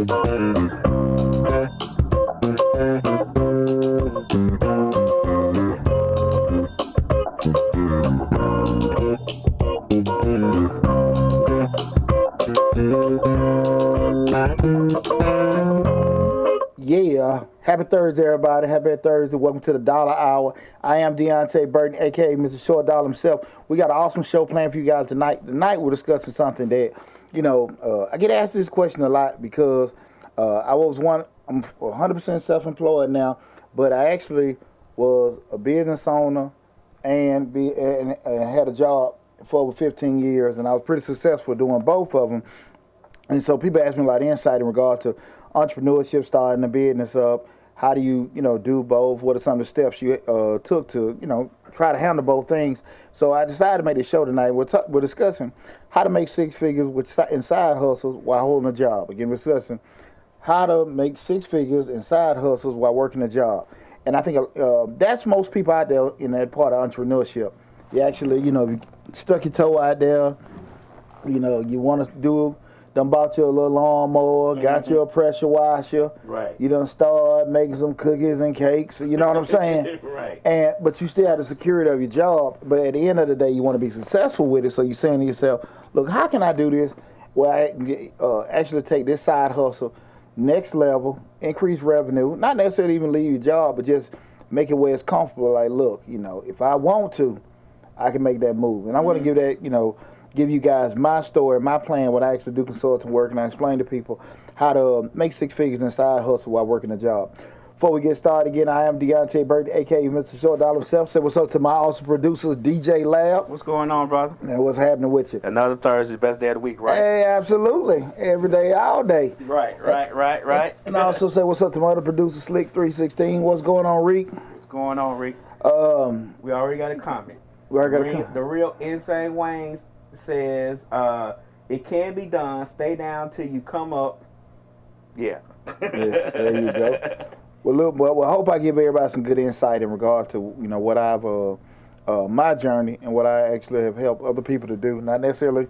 Yeah, happy Thursday, everybody. Happy Thursday. Welcome to the Dollar Hour. I am Deonte Burden, aka Mr. Short Dollar himself. We got an awesome show planned for you guys tonight. Tonight we're discussing something that, I get asked this question a lot because I'm 100% self-employed now, but I actually was a business owner and had a job for over 15 years, and I was pretty successful doing both of them. And so people ask me a lot of insight in regards to entrepreneurship, starting a business up. How do you, do both? What are some of the steps you took to, try to handle both things? So I decided to make this show tonight. We're discussing how to make six figures in side hustles while holding a job. Again, we're discussing how to make six figures in side hustles while working a job. And I think that's most people out there in that part of entrepreneurship. You actually, you stuck your toe out there, you want to done bought you a little lawnmower, got you a pressure washer. Right. You done start making some cookies and cakes. You know what I'm saying? Right. But you still have the security of your job. But at the end of the day, you want to be successful with it. So you're saying to yourself, look, how can I do this where I actually take this side hustle next level, increase revenue, not necessarily even leave your job, but just make it where it's comfortable. Like, look, if I want to, I can make that move. And I'm going to give that, give you guys my story, my plan, when I actually do consulting work, and I explain to people how to make six figures in side hustle while working a job. Before we get started, again, I am Deonte Burden, a.k.a. Mr. Short Dollar himself. Say what's up to my awesome producers, DJ Lab. What's going on, brother? And what's happening with you? Another Thursday, best day of the week, right? Hey, absolutely. Every day, all day. Right. And I also say what's up to my other producer, Slick 316. What's going on, Reek? What's going on, Rick? We already got a comment. The real Insane Waynes says, it can be done. Stay down till you come up. Yeah. There you go. Well, I hope I give everybody some good insight in regards to what I've my journey and what I actually have helped other people to do. I don't necessarily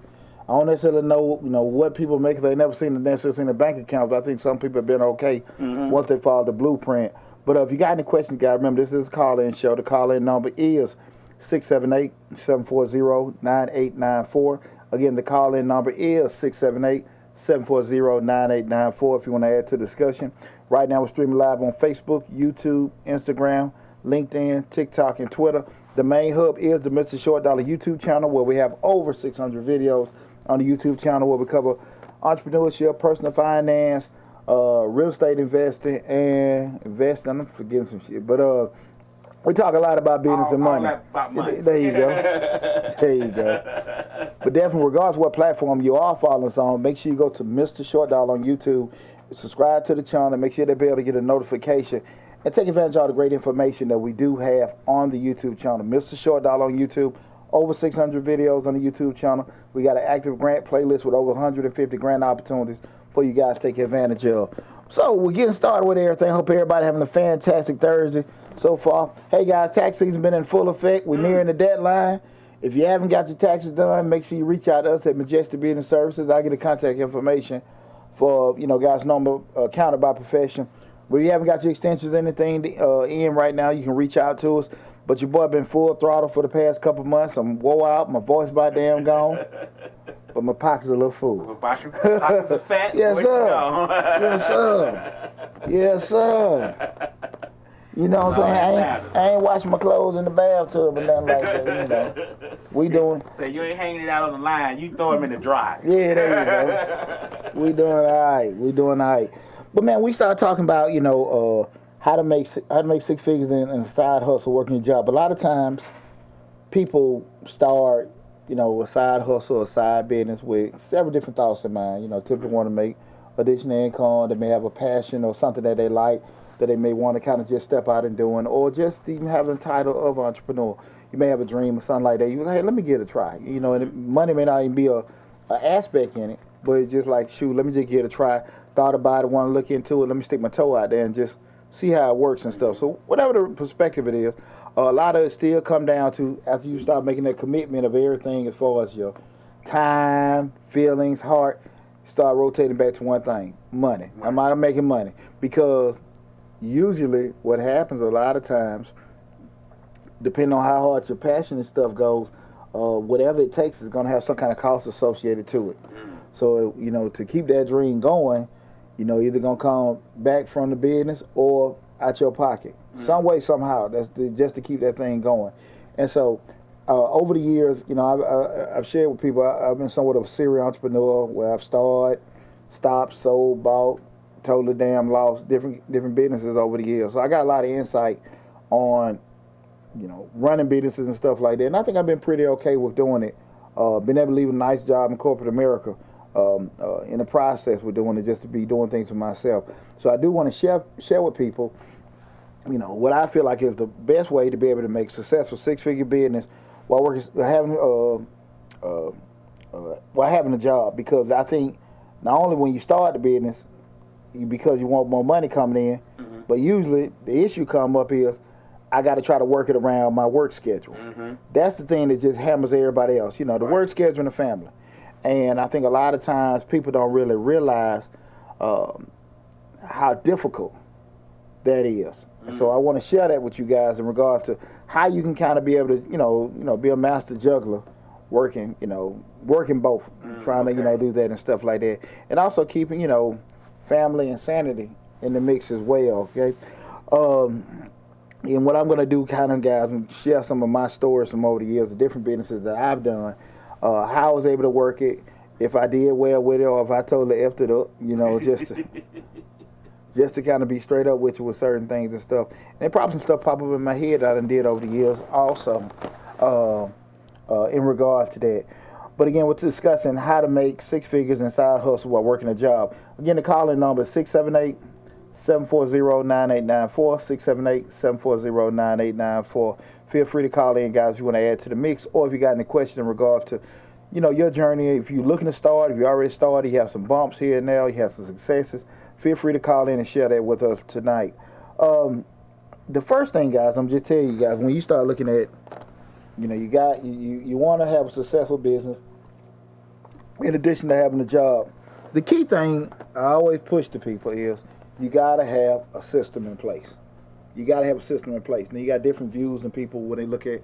know what people make. They never necessarily seen the bank account. But I think some people have been okay once they follow the blueprint. But if you got any questions, guys, remember this is a call-in show. The call-in number is 678-740-9894. Again, the call-in number is 678-740-9894 if you want to add to the discussion. Right now, we're streaming live on Facebook, YouTube, Instagram, LinkedIn, TikTok, and Twitter. The main hub is the Mr. Short Dollar YouTube channel, where we have over 600 videos on the YouTube channel where we cover entrepreneurship, personal finance, real estate investing, and investing. I'm forgetting some shit, but we talk a lot about business and money. About money. There you go. There you go. But definitely, regardless of what platform you are following us on, make sure you go to Mr. Short Dollar on YouTube, subscribe to the channel, make sure they'll be able to get a notification, and take advantage of all the great information that we do have on the YouTube channel. Mr. Short Dollar on YouTube, over 600 videos on the YouTube channel. We got an active grant playlist with over 150 grant opportunities for you guys to take advantage of. So we're getting started with everything. Hope everybody having a fantastic Thursday so far. Hey guys, tax season's been in full effect. We're nearing the deadline. If you haven't got your taxes done, make sure you reach out to us at Majestic Business Services. I'll get the contact information for guys' number counted by profession. But if you haven't got your extensions or anything in right now, you can reach out to us. But your boy been full throttle for the past couple months. I'm wore out. My voice about damn gone. But my pockets a little full. My pockets are fat. Yes, sir. Yes, sir. Yes, sir. You know what I'm saying? I ain't washing my clothes in the bathtub or nothing like that. We doing. So you ain't hanging it out on the line. You throw them in the dry. Yeah, there you go. We doing all right. But man, we started talking about how to make six figures in a side hustle, working a job. A lot of times, people start a side hustle, a side business with several different thoughts in mind. Typically want to make additional income. They may have a passion or something that they like that they may want to kind of just step out and doing, or just even having the title of entrepreneur. You may have a dream or something like that. You hey, let me get a try. And money may not even be a aspect in it, but it's just like, shoot, let me just get a try. Thought about it, want to look into it. Let me stick my toe out there and just see how it works and stuff. So whatever the perspective it is, a lot of it still come down to after you start making that commitment of everything as far as your time, feelings, heart. start rotating back to one thing: money. Right. Am I making money? Because usually, what happens a lot of times, depending on how hard your passion and stuff goes, whatever it takes is going to have some kind of cost associated to it. So, to keep that dream going, either going to come back from the business or out your pocket. Some way, somehow. That's just to keep that thing going. And so, over the years, I've shared with people, I've been somewhat of a serial entrepreneur where I've started, stopped, sold, bought, totally damn lost different businesses over the years. So I got a lot of insight on, running businesses and stuff like that. And I think I've been pretty okay with doing it. Been able to leave a nice job in corporate America. In the process with doing it, just to be doing things for myself. So I do want to share with people, what I feel like is the best way to be able to make successful six-figure business while having a job. Because I think not only when you start the business, because you want more money coming in, but usually the issue come up is I got to try to work it around my work schedule. That's the thing that just hammers everybody else. The work schedule and the family. And I think a lot of times people don't really realize how difficult that is. So I want to share that with you guys in regards to how you can kind of be able to, be a master juggler, working both, trying to, do that and stuff like that. And also keeping, family and sanity in the mix as well, okay? And what I'm going to do, kind of, guys, and share some of my stories from over the years of different businesses that I've done, how I was able to work it, if I did well with it, or if I totally effed it up, just to kind of be straight up with you with certain things and stuff. And probably some stuff pop up in my head that I done did over the years also in regards to that. But again, we're discussing how to make six figures and side hustle while working a job. Again, the call-in number is 678-740-9894, 678-740-9894. Feel free to call in, guys, if you want to add to the mix, or if you got any questions in regards to, your journey. If you're looking to start, if you already started, you have some bumps here and there, you have some successes, feel free to call in and share that with us tonight. The first thing, guys, I'm just telling you guys, when you start looking at, you want to have a successful business in addition to having a job. The key thing I always push to people is you got to have a system in place. You got to have a system in place. Now, you got different views in people when they look at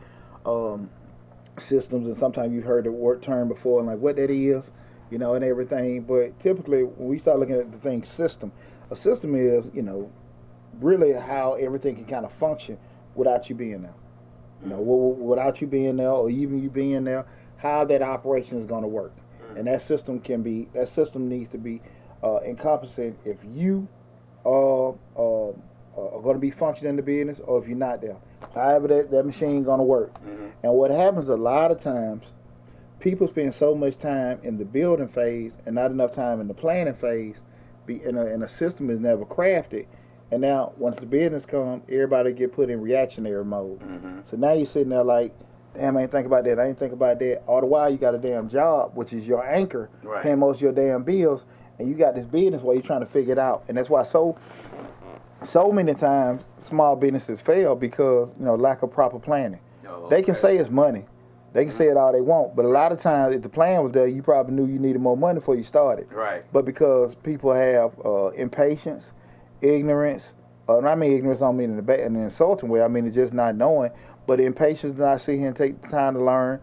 systems, and sometimes you've heard the word term before and like what that is, and everything. But typically, when we start looking at the thing system, a system is, really how everything can kind of function without you being there. Without you being there, or even you being there, how that operation is going to work. And that system needs to be encompassing if you are going to be functioning in the business, or if you're not there. However that machine going to work. And what happens a lot of times, people spend so much time in the building phase and not enough time in the planning phase, and a system is never crafted. And now, once the business comes, everybody get put in reactionary mode. So now you're sitting there like, damn, I ain't think about that, I ain't think about that. All the while, you got a damn job, which is your anchor, paying most of your damn bills, and you got this business while you're trying to figure it out. And that's why so many times small businesses fail, because, lack of proper planning. They can say it's money. They can say it all they want, but a lot of times, if the plan was there, you probably knew you needed more money before you started. But because people have impatience, ignorance, and I mean ignorance, I don't mean in an insulting way, I mean it's just not knowing, but impatience, not sit here and take the time to learn,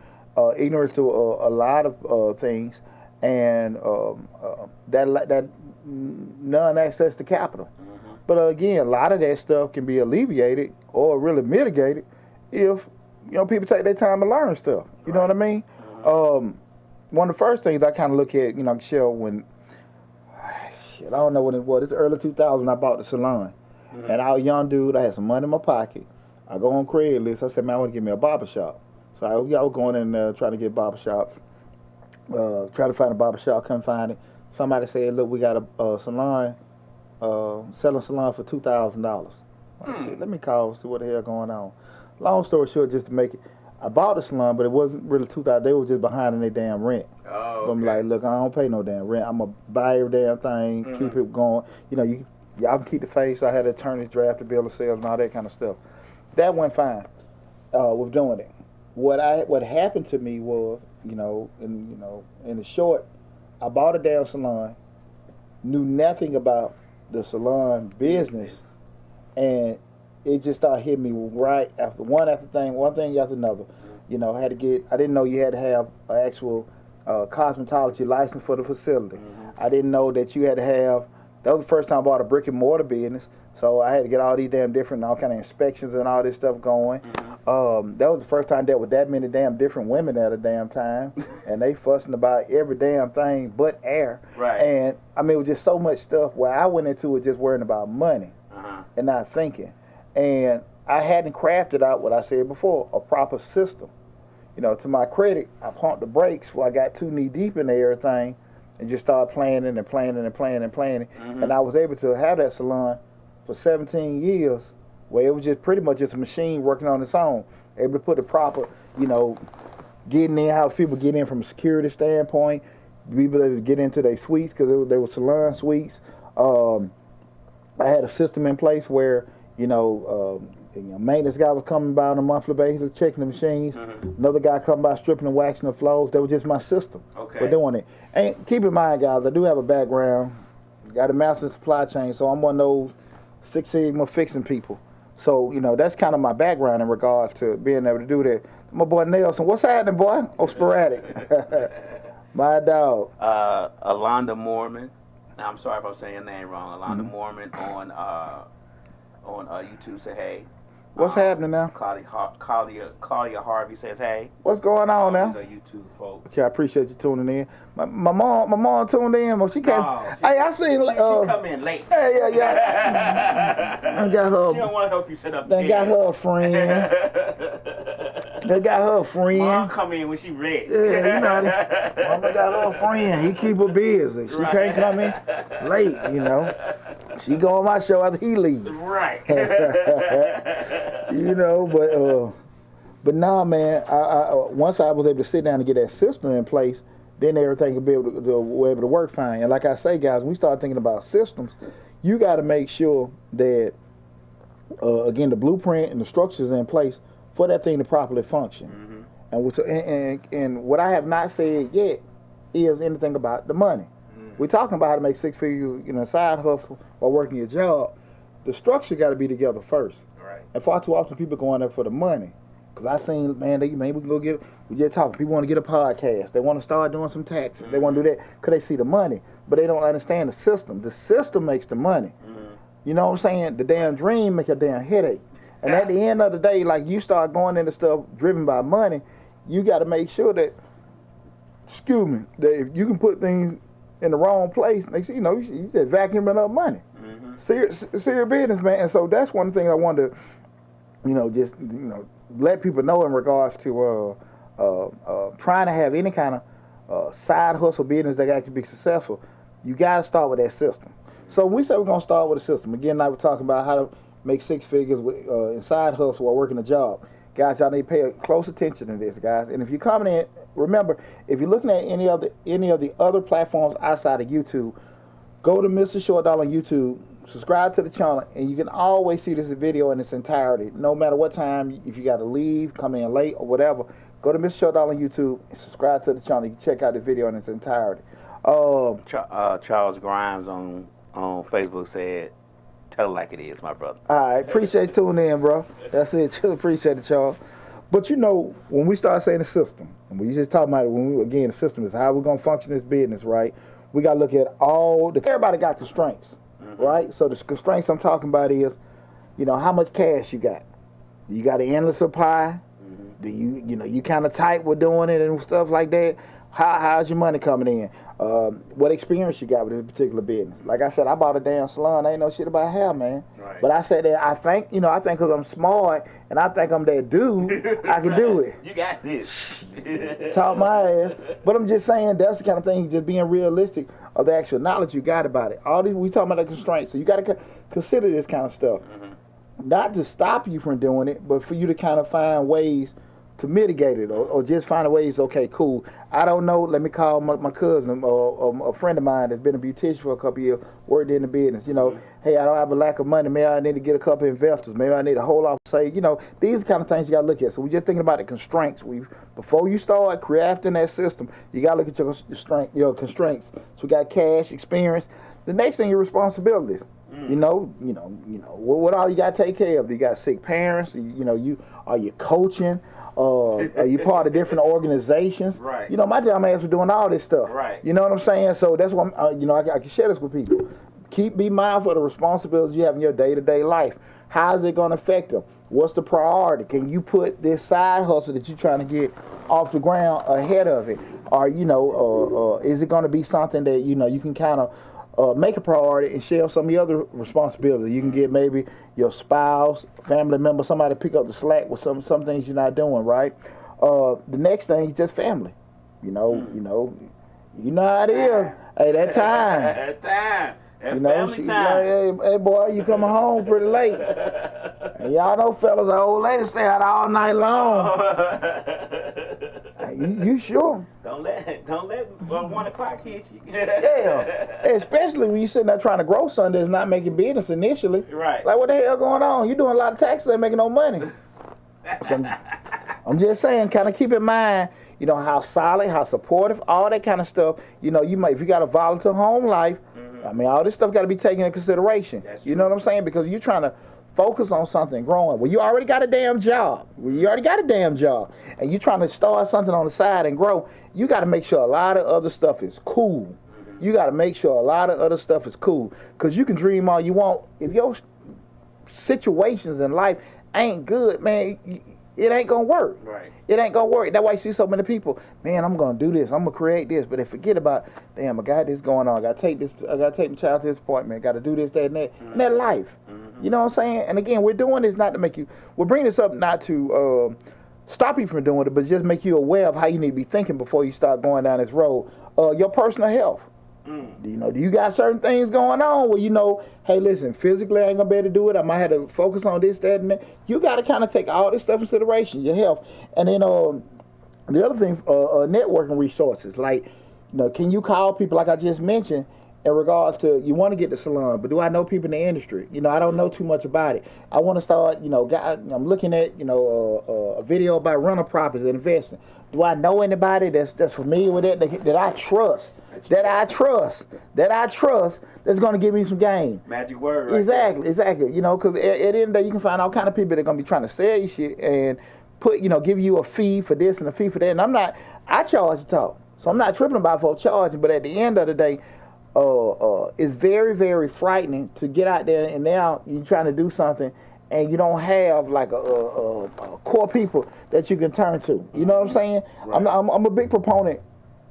ignorance to a lot of things, and that non-access to capital. But again, a lot of that stuff can be alleviated or really mitigated if people take their time to learn stuff. You know what I mean? One of the first things I kind of look at, Michelle, when I don't know what it was. It's early 2000. I bought the salon, and I was a young dude. I had some money in my pocket. I go on Craigslist. I said, man, I want to get me a barbershop. So I was going in there trying to get barbershops. Trying to find a barbershop, couldn't find it. Somebody said, look, we got a salon, selling salon for $2,000. I said, let me call, see what the hell going on. Long story short, just to make it, I bought the salon, but it wasn't really $2,000. They were just behind in their damn rent. So I'm like, look, I don't pay no damn rent. I'm going to buy every damn thing, keep it going. Y'all can keep the face. I had an attorney draft the bill of sales and all that kind of stuff. That went fine with doing it. What happened to me was, in the short I bought a damn salon, knew nothing about the salon business, and it just started hitting me right after one thing after another. You know, I didn't know you had to have an actual cosmetology license for the facility. I didn't know that you had to have, that was the first time I bought a brick and mortar business, so I had to get all these damn different, all kind of inspections and all this stuff going. That was the first time I dealt with that many damn different women at a damn time, and they fussing about every damn thing but air. Right. And I mean, it was just so much stuff where I went into it just worrying about money and not thinking. And I hadn't crafted out what I said before, a proper system. You know, to my credit, I pumped the brakes before I got too knee deep into everything and just started planning. And I was able to have that salon for 17 years where it was just pretty much just a machine working on its own. Able to put the proper, you know, getting in, how people get in from a security standpoint, be able to get into their suites because they were salon suites. I had a system in place where, maintenance guy was coming by on a monthly basis, checking the machines. Another guy come by stripping and waxing the floors. That was just my system for doing it. And keep in mind, guys, I do have a background. Got a master's in supply chain, so I'm one of those Six Sigma fixing people. So, that's kind of my background in regards to being able to do that. My boy Nelson, what's happening, boy? Oh, sporadic. My dog. Alonda Mormon. Now, I'm sorry if I'm saying your name wrong. Alonda Mormon on YouTube say, hey. What's happening now? Claudia Harvey says, hey. What's going on now? These are YouTube folks. Okay, I appreciate you tuning in. My mom tuned in, but she came. Hey, I seen. She come in late. Hey, yeah. I got her. She don't want to help you set up. They got her a friend. They got her a friend. Mom come in when she ready. Yeah, Mama got her a friend. He keep her busy. She can't come in late, She go on my show after he leaves. Right. But nah, man. I once I was able to sit down and get that system in place, then everything could be able to work fine. And like I say, guys, when we start thinking about systems, you got to make sure that again the blueprint and the structures in place for that thing to properly function. And what I have not said yet is anything about the money. We're talking about how to make six figures, side hustle while working your job. The structure got to be together first. Right. And far too often people going there for the money. Because I seen, man, we can go we just talking. People want to get a podcast. They want to start doing some taxes. They want to do that because they see the money. But they don't understand the system. The system makes the money. You know what I'm saying? The damn dream make a damn headache. And at the end of the day, like you start going into stuff driven by money, you got to make sure that, that if you can put things in the wrong place, you just vacuuming up money. Serious business, man. And so that's one thing I wanted to, let people know in regards to trying to have any kind of side hustle business that actually be successful. You got to start with that system. So when we say we're going to start with a system, again, like we're talking about how to make six figures in side hustle while working a job. Guys, y'all need to pay close attention to this, guys. And if you're coming in, remember, if you're looking at any of the other platforms outside of YouTube, go to Mr. Short Dollar on YouTube, subscribe to the channel, and you can always see this video in its entirety. No matter what time, if you got to leave, come in late, or whatever, go to Mr. Short Dollar on YouTube and subscribe to the channel. You can check out the video in its entirety. Charles Grimes on Facebook said, tell it like it is, my brother. All right, appreciate tuning in, bro. That's it. Appreciate it, Charles. But when we start saying the system, and we just talking about it, the system is how we're gonna function this business, right? We gotta look at everybody got constraints, right? So the constraints I'm talking about is, how much cash you got. You got an endless supply. Do you kind of tight with doing it and stuff like that? How's your money coming in? What experience you got with this particular business? Like I said, I bought a damn salon. I ain't know shit about hair, man. Right. But I said that I think because I'm smart and I think I'm that dude, I can do it. You got this. Talk my ass. But I'm just saying that's the kind of thing, just being realistic of the actual knowledge you got about it. All these, we talking about the constraints. So you got to consider this kind of stuff. Not to stop you from doing it, but for you to kind of find ways to mitigate it, or just find a ways. Okay, cool. I don't know. Let me call my cousin or a friend of mine that's been a beautician for a couple of years, worked in the business. You know, hey, I don't have a lack of money. Maybe I need to get a couple of investors. Maybe I need to hold off. Say, you know, these are the kind of things you got to look at. So we're just thinking about the constraints. Before you start crafting that system, you got to look at your constraints. So we got cash, experience. The next thing, your responsibilities. You know, what all you got to take care of? You got sick parents. Are you coaching? Are you part of different organizations? Right. You know, my dumb ass was doing all this stuff. Right. You know what I'm saying? So that's why I can share this with people. Be mindful of the responsibilities you have in your day-to-day life. How is it going to affect them? What's the priority? Can you put this side hustle that you're trying to get off the ground ahead of it? Or is it going to be something that you can kind of make a priority and share some of your other responsibilities? You can get maybe your spouse, family member, somebody to pick up the slack with some things you're not doing, right? The next thing is just family. You know how it is. Hey, that time. That time. That family time. Like, hey, boy, you coming home pretty late. And y'all know fellas, the old ladies stay out all night long. You sure? Don't let 1 o'clock hit you. Yeah, especially when you sitting there trying to grow something that's not making business initially. Right. Like, what the hell going on? You doing a lot of taxes, ain't making no money. So I'm just saying, kind of keep in mind, how solid, how supportive, all that kind of stuff. You might, if you got a volatile home life, I mean, all this stuff got to be taken into consideration. That's you know what I'm saying? Because you're trying to focus on something growing. Well, you already got a damn job. And you're trying to start something on the side and grow. You got to make sure a lot of other stuff is cool. You got to make sure a lot of other stuff is cool. Because you can dream all you want. If your situations in life ain't good, man, it ain't going to work. Right. It ain't going to work. That's why you see so many people, man, I'm going to do this. I'm going to create this. But they forget about, damn, I got this going on. I got to take my child to this appointment. I got to do this, that, and that. And that life. You know what I'm saying? And again, we're doing this not to make you, we're bringing this up not to stop you from doing it, but just make you aware of how you need to be thinking before you start going down this road. Your personal health. Do you got certain things going on where hey, listen, physically I ain't gonna be able to do it. I might have to focus on this, that, and that. You got to kind of take all this stuff into consideration, your health. And then the other thing, networking resources. Like, can you call people like I just mentioned in regards to you want to get the salon, but do I know people in the industry? I don't know too much about it. I want to start, I'm looking at, a video about rental properties and investing. Do I know anybody that's familiar with it that I trust? That I trust, that's going to give me some game. Magic word, right? Exactly. Because at the end of the day, you can find all kind of people that are going to be trying to sell you shit and give you a fee for this and a fee for that. And I charge to talk. So I'm not tripping about for charging, but at the end of the day, it's very, very frightening to get out there and now you're trying to do something and you don't have like a core people that you can turn to. You know what I'm saying? Right. I'm a big proponent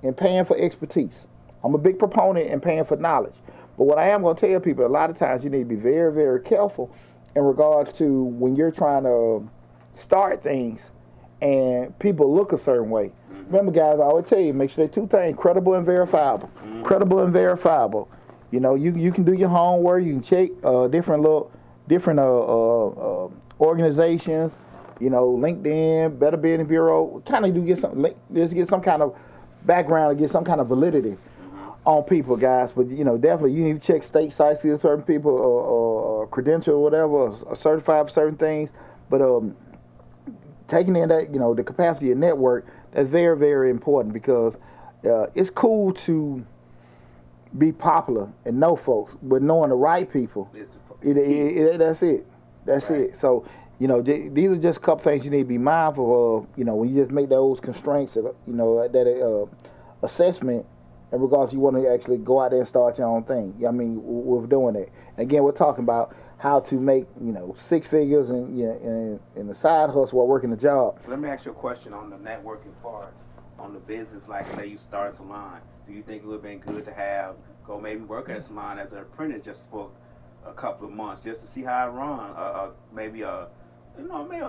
in paying for expertise. I'm a big proponent in paying for knowledge. But what I am going to tell people, a lot of times you need to be very, very careful in regards to when you're trying to start things and people look a certain way. Remember, guys, I always tell you, make sure they're two things, credible and verifiable. Credible and verifiable. You can do your homework. You can check different organizations, LinkedIn, Better Business Bureau. Kind of get some kind of background and get some kind of validity on people, guys. But definitely you need to check state sites, see certain people or credential or whatever, or certified for certain things. But taking in that the capacity of network, that's very, very important because it's cool to be popular and know folks, but knowing the right people, that's it. That's right. It. So these are just a couple things you need to be mindful of. When you just make those constraints, that assessment in regards to you want to actually go out there and start your own thing. I mean, we're doing it. Again, we're talking about how to make 6 figures in the side hustle while working a job. Let me ask you a question on the networking part, on the business. Like, say you start a salon, do you think it would have been good to go maybe work at a salon as an apprentice just for a couple of months just to see how it run? Maybe a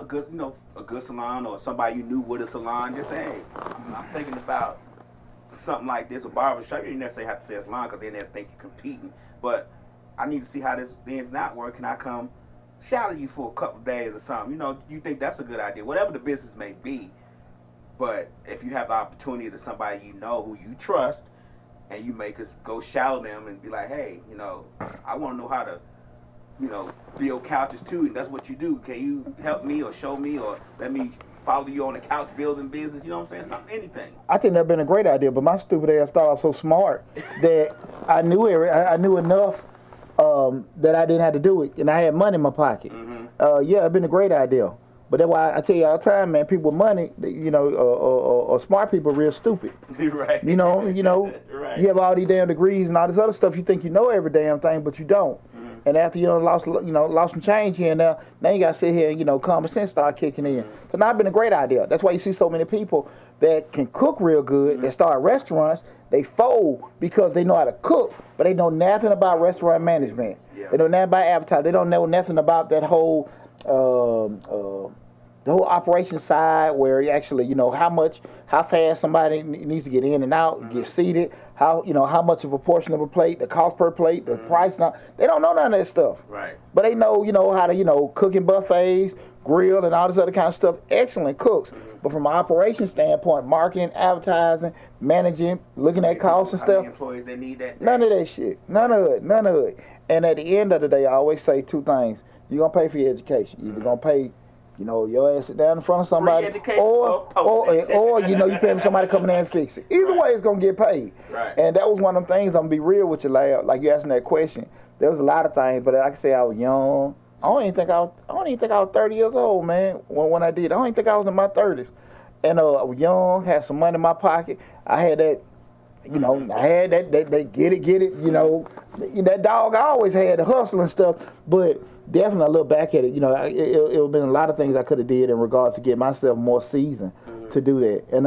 good salon or somebody you knew with a salon. Just say, hey, I'm thinking about something like this, a barbershop. You didn't necessarily have to say a salon because then they'll think you're competing. But I need to see how this is not working. I come shadow you for a couple of days or something. You think that's a good idea. Whatever the business may be, But if you have the opportunity to somebody you know who you trust, and you make us go shallow them and be like, hey, I want to know how to, build couches too, and that's what you do. Can you help me or show me or let me follow you on the couch building business? You know what I'm saying? Something, anything. I think that'd been a great idea, but my stupid ass thought I was so smart that I knew enough that I didn't have to do it, and I had money in my pocket. Yeah, it'd been a great idea. But that's why I tell you all the time, man, people with money, or smart people are real stupid. Right. Right. You have all these damn degrees and all this other stuff. You think you know every damn thing, but you don't. And after you lost some change here and there, now you got to sit here and, common sense start kicking in. So now it's been a great idea. That's why you see so many people that can cook real good, that start restaurants, they fold because they know how to cook, but they know nothing about restaurant management. Yeah. They know nothing about advertising. They don't know nothing about that whole the whole operation side, where you actually, how fast somebody needs to get in and out, get seated, how much of a portion of a plate, the cost per plate, the price. Now they don't know none of that stuff. Right. But they know, how to, cook in buffets, grill, and all this other kind of stuff. Excellent cooks. But from an operation standpoint, marketing, advertising, managing, looking at costs and stuff. Employees, they need that. None of that shit. None of it. And at the end of the day, I always say two things. You're going to pay for your education. You're either going to pay, your ass sit down in front of somebody, or you pay for somebody to come in there and fix it. Either way, it's going to get paid. Right. And that was one of them things, I'm going to be real with you, like you asking that question. There was a lot of things, but like I say, I was young. I don't even think I was 30 years old, man, when I did. I don't even think I was in my 30s. And I was young, had some money in my pocket. I had that, I had that get it, that dog I always had, the hustle and stuff. But definitely I look back at it, it would have been a lot of things I could have did in regards to get myself more seasoned to do that. And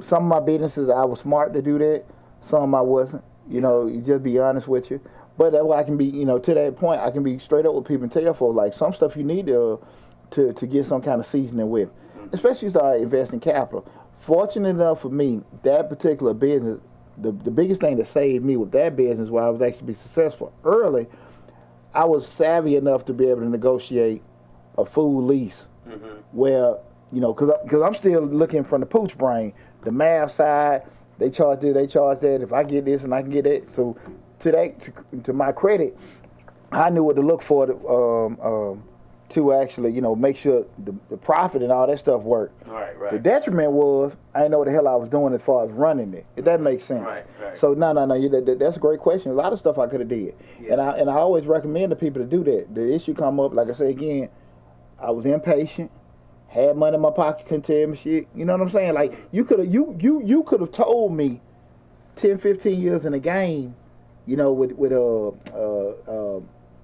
some of my businesses, I was smart to do that. Some I wasn't, just be honest with you. But that's why I can be, to that point, I can be straight up with people and tell folks, like, some stuff you need to get some kind of seasoning with, especially start investing capital. Fortunate enough for me, that particular business, the biggest thing that saved me with that business, where I was actually successful early, I was savvy enough to be able to negotiate a food lease where, because I'm still looking from the pooch brain, the math side, they charge this, they charge that. If I get this and I can get that, so to my credit, I knew what to look for to actually, make sure the profit and all that stuff worked. Right. The detriment was I didn't know what the hell I was doing as far as running it. If that makes sense. Right. So no, that's a great question. A lot of stuff I could have did, and I always recommend to people to do that. The issue come up, like I say again, I was impatient, had money in my pocket, couldn't tell me shit. You know what I'm saying? Like you could have told me 10, 15 years in the game, with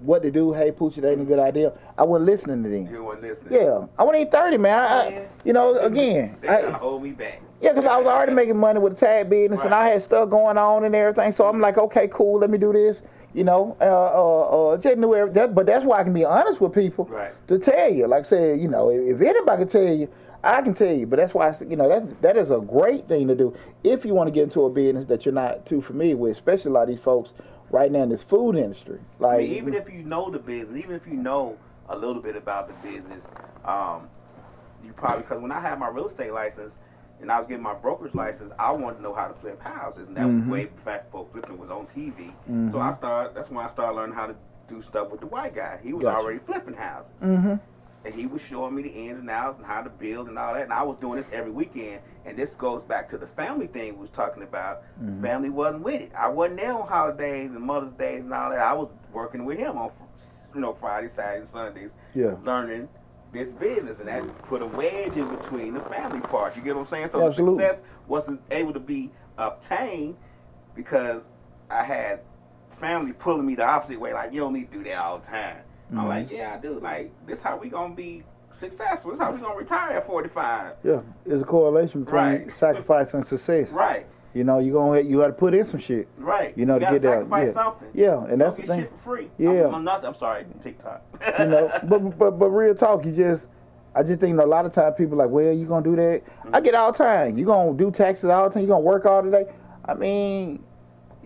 what to do. Hey, Poochie, that ain't a good idea. I wasn't listening to them. You weren't listening. Yeah, I wasn't even 30, man. Again, they trying to hold me back. Yeah, because I was already making money with the tag business, and I had stuff going on and everything. So I'm like, okay, cool, let me do this. Just knew everything. But that's why I can be honest with people to tell you. Like I said, if anybody can tell you, I can tell you. But that's why that is a great thing to do if you want to get into a business that you're not too familiar with, especially a lot of these folks right now in this food industry. Like, even if you know the business, even if you know a little bit about the business, you probably, because when I had my real estate license and I was getting my brokerage license, I wanted to know how to flip houses, and that was way back before flipping was on TV. So that's when I started learning how to do stuff with the white guy. He was already flipping houses. And he was showing me the ins and outs and how to build and all that. And I was doing this every weekend. And this goes back to the family thing we was talking about. Family wasn't with it. I wasn't there on holidays and Mother's Days and all that. I was working with him on, Fridays, Saturdays, Sundays, learning this business. And that put a wedge in between the family part. You get what I'm saying? So the success wasn't able to be obtained because I had family pulling me the opposite way. Like, you don't need to do that all the time. I'm like, yeah, I do. Like, this how we gonna be successful. This how we gonna retire at 45. Yeah, there's a correlation between sacrifice and success. Right. You got to put in some shit. Right. To get there. Sacrifice something. Yeah, and that's the thing. Shit for free. Yeah. I'm sorry, TikTok. But real talk, I just think a lot of times people are like, well, you gonna do that? I get all the time. You gonna do taxes all the time? You gonna work all the day? I mean,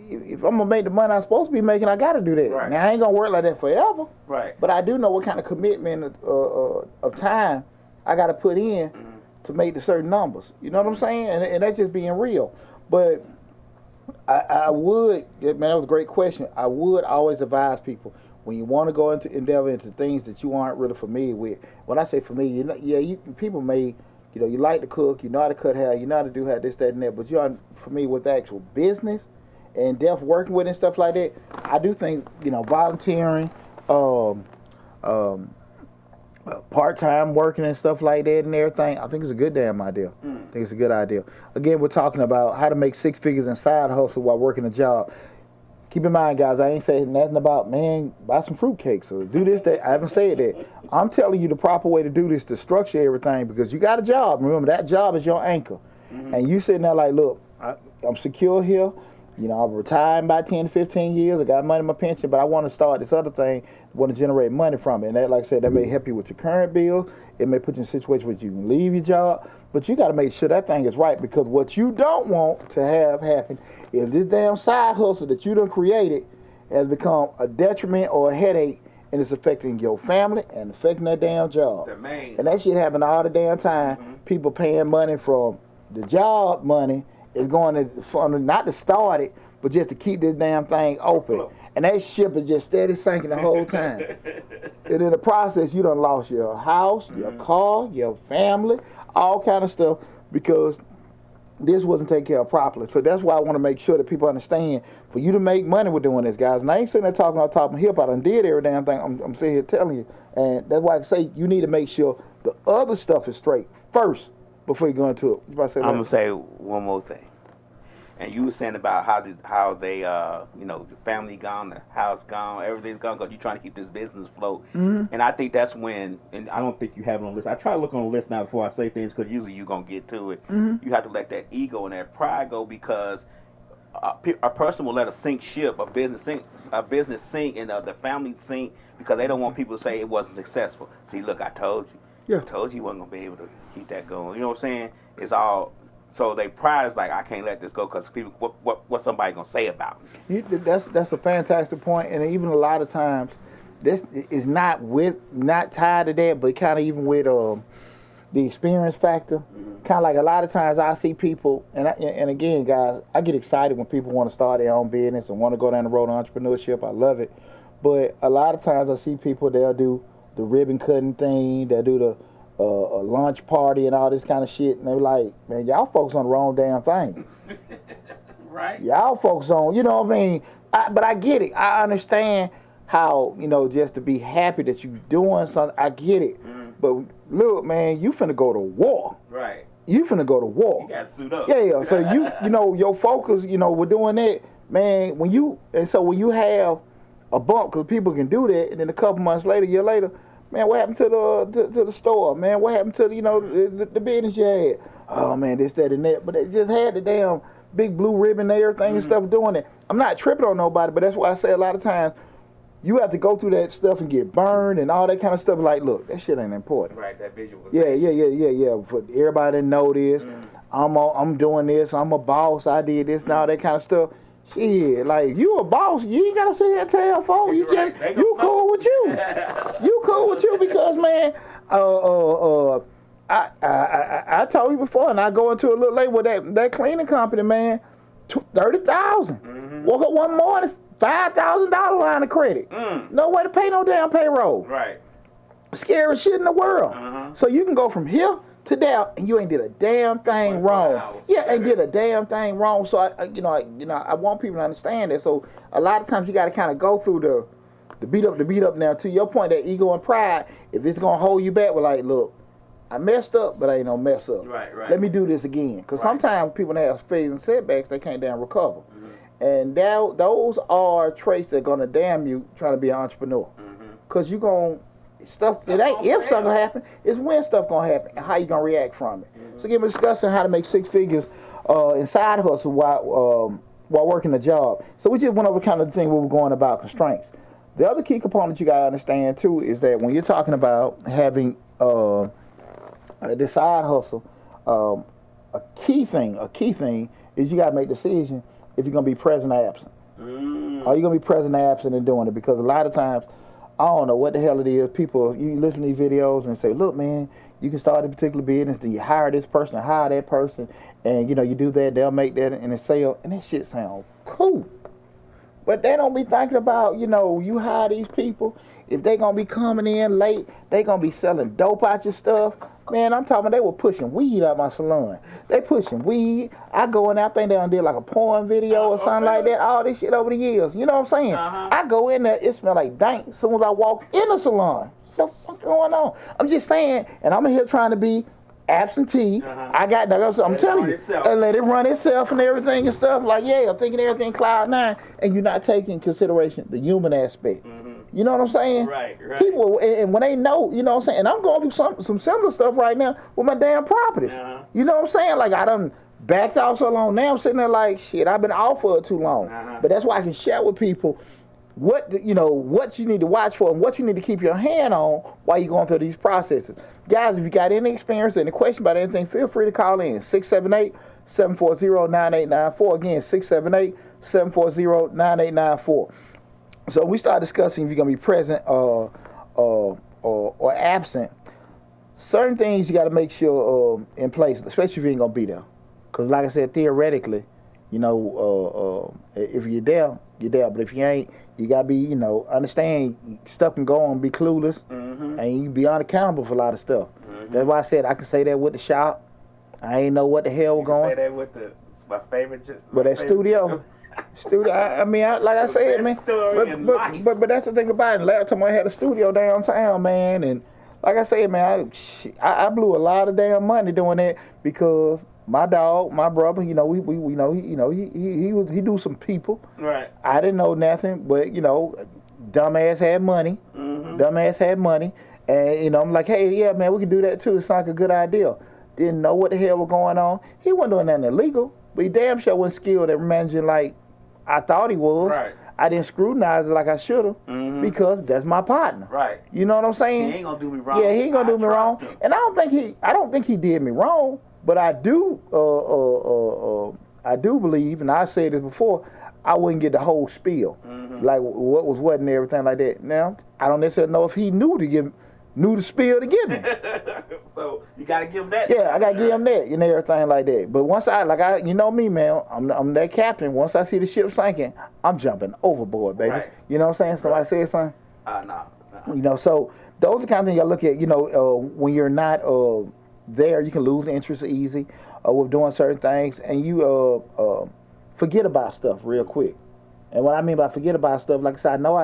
if I'm gonna make the money I'm supposed to be making, I gotta do that. Right. Now I ain't gonna work like that forever. Right. But I do know what kind of commitment of time I gotta put in to make the certain numbers. You know what I'm saying? And that's just being real. But I would, man, that was a great question. I would always advise people when you want to go into endeavor into things that you aren't really familiar with. When I say familiar, people may, you like to cook, you know how to cut hair, you know how to do hair, this, that, and that, but you aren't familiar with the actual business and depth working with and stuff like that. I do think, volunteering, part-time working and stuff like that and everything, I think it's a good damn idea. I think it's a good idea. Again, we're talking about how to make 6 figures in side hustle while working a job. Keep in mind, guys, I ain't saying nothing about, man, buy some fruitcakes or do this, that. I haven't said that. I'm telling you the proper way to do this, to structure everything, because you got a job. Remember, that job is your anchor. And you sitting there like, look, I'm secure here. I'm retired in about 10 to 15 years. I got money in my pension, but I want to start this other thing, want to generate money from it. And that, like I said, that may help you with your current bills. It may put you in a situation where you can leave your job. But you got to make sure that thing is right, because what you don't want to have happen is this damn side hustle that you done created has become a detriment or a headache, and it's affecting your family and affecting that damn job. And that shit happen all the damn time. People paying money from the job money is going to, not to start it, but just to keep this damn thing open. And that ship is just steady sinking the whole time. And in the process, you done lost your house, your car, your family, all kind of stuff, because this wasn't taken care of properly. So that's why I want to make sure that people understand, for you to make money with doing this, guys. And I ain't sitting there talking on top of hip. I done did every damn thing. I'm sitting here telling you. And that's why I say you need to make sure the other stuff is straight first before you go into it. I'm going to say one more thing. And you were saying about how they the family gone, the house gone, everything's gone, because you're trying to keep this business afloat. And I think that's when, and I don't think you have it on the list. I try to look on the list now before I say things, because usually you're going to get to it. You have to let that ego and that pride go, because a person will let a business sink, and the family sink, because they don't want people to say it wasn't successful. See, look, I told you. Yeah. I told you wasn't going to be able to keep that going. You know what I'm saying? It's all... So they pride is like, I can't let this go, because people, what somebody gonna say about me? That's a fantastic point, and even a lot of times, this is not tied to that, but kind of even with the experience factor. Kind of like a lot of times I see people, and again, guys, I get excited when people want to start their own business and want to go down the road of entrepreneurship. I love it, but a lot of times I see people, they'll do the ribbon cutting thing, they'll do the a lunch party and all this kind of shit, and they're like, man, y'all focus on the wrong damn thing. Right. Y'all focus on, you know what I mean? But I get it. I understand how, just to be happy that you doing something, I get it. But look, man, you finna go to war. Right. You finna go to war. You gotta suit up. Yeah. So your focus, we're doing that, man. When you have a bump, because people can do that, and then a couple months later, a year later, man, what happened to the store? Man, what happened to the business you had? Oh man, this, that, and that. But they just had the damn big blue ribbon and everything and stuff doing it. I'm not tripping on nobody, but that's why I say a lot of times you have to go through that stuff and get burned and all that kind of stuff. Like, look, that shit ain't important. Right, that visualization. Yeah. For everybody to know this, I'm doing this. I'm a boss. I did this and all that kind of stuff. Shit, like, you a boss, you ain't gotta sit here and tell folks. You cool with you. You cool with you, because, man, I told you before, and I go into a little later with that cleaning company, man, $30,000. Woke up one morning, $5,000 line of credit. No way to pay no damn payroll. Right. Scary shit in the world. So you can go from here to there, and you ain't did a damn thing wrong. Ain't did a damn thing wrong. So I want people to understand that. So a lot of times you got to kind of go through the beat up. Now, to your point, that ego and pride, if it's gonna hold you back, we're like, look, I messed up, but I ain't no mess up. Right. Let me do this again, because sometimes people that have failures and setbacks, they can't damn recover. And those are traits that are gonna damn you trying to be an entrepreneur, because you gonna. Stuff, it ain't if something happen, it's when stuff gonna happen and how you gonna react from it. So again, we're discussing how to make 6 figures in side hustle while working a job. So we just went over kind of the thing we were going about constraints. The other key component you gotta understand too is that when you're talking about having this side hustle, a key thing is you gotta make a decision if you're gonna be present or absent. Are you gonna be present or absent in doing it? Because a lot of times I don't know what the hell it is. People, you listen to these videos and say, look, man, you can start a particular business, then you hire this person, hire that person, and, you know, you do that, they'll make that in a sale, and that shit sounds cool. But they don't be thinking about, you know, you hire these people, if they going to be coming in late, they going to be selling dope out your stuff. Man, I'm talking, they were pushing weed out my salon. They pushing weed. I go in there, I think they done did like a porn video or something like that. All this shit over the years. You know what I'm saying? I go in there, it smell like dank as soon as I walk in the salon. What the fuck going on? I'm just saying, and I'm in here trying to be absentee. I got, I'm telling you, and let it run itself and everything and stuff. Like, yeah, I'm thinking everything cloud nine, and you're not taking into consideration the human aspect. You know what I'm saying? Right. People, and when they know, you know what I'm saying, and I'm going through some similar stuff right now with my damn properties. You know what I'm saying? Like, I done backed out so long, now I'm sitting there like, shit, I've been off for it too long. But that's why I can share with people what you need to watch for and what you need to keep your hand on while you're going through these processes. Guys, if you got any experience, any question about anything, feel free to call in 678-740-9894. Again, 678-740-9894. So we start discussing if you're gonna be present or absent. Certain things you got to make sure in place, especially if you ain't gonna be there. Cause like I said, theoretically, you know, if you're there, you're there. But if you ain't, you gotta be, you know, understand stuff can go on, be clueless, and you be unaccountable for a lot of stuff. That's why I said I can say that with the shop. I ain't know what the hell was going. Say that with my favorite. With that studio. I mean, like I said, man. But that's the thing about it. Last time I had a studio downtown, man, and like I said, man, I blew a lot of damn money doing that because my dog, my brother, you know, he do some people. Right. I didn't know nothing, but you know, dumbass had money. Dumbass had money, and you know, I'm like, hey, yeah, man, we can do that too. It's like a good idea. Didn't know what the hell was going on. He wasn't doing nothing illegal, but he damn sure wasn't skilled at managing like I thought he was. Right. I didn't scrutinize it like I should have because that's my partner. Right. You know what I'm saying? He ain't gonna do me wrong. Yeah, he ain't gonna do me wrong. Him. And I don't think he did me wrong, but I do believe, and I said this before, I wouldn't get the whole spiel, like what was what and everything like that. Now I don't necessarily know if he knew the spiel to give me. So you gotta give him that. Yeah, I gotta give him that, you know, everything like that. But once you know me, man, I'm that captain. Once I see the ship sinking, I'm jumping overboard, baby. Right. You know what I'm saying? Somebody said something? No. You know, so those are the kind of things you look at. You know, when you're not there, you can lose interest easy with doing certain things, and you forget about stuff real quick. And what I mean by forget about stuff, like I said, I know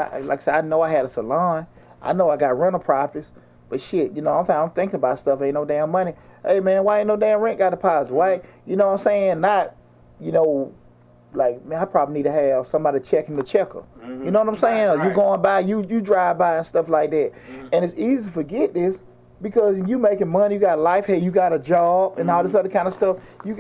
I had a salon. I know I got rental properties, but shit, you know, I'm thinking about stuff. Ain't no damn money. Hey, man, why ain't no damn rent got deposited? Why, you know what I'm saying? Not, you know, like, man, I probably need to have somebody checking the checker. You know what I'm saying? Or you going by, you drive by and stuff like that. And it's easy to forget this because you making money, you got a life, hey, you got a job and all this other kind of stuff. You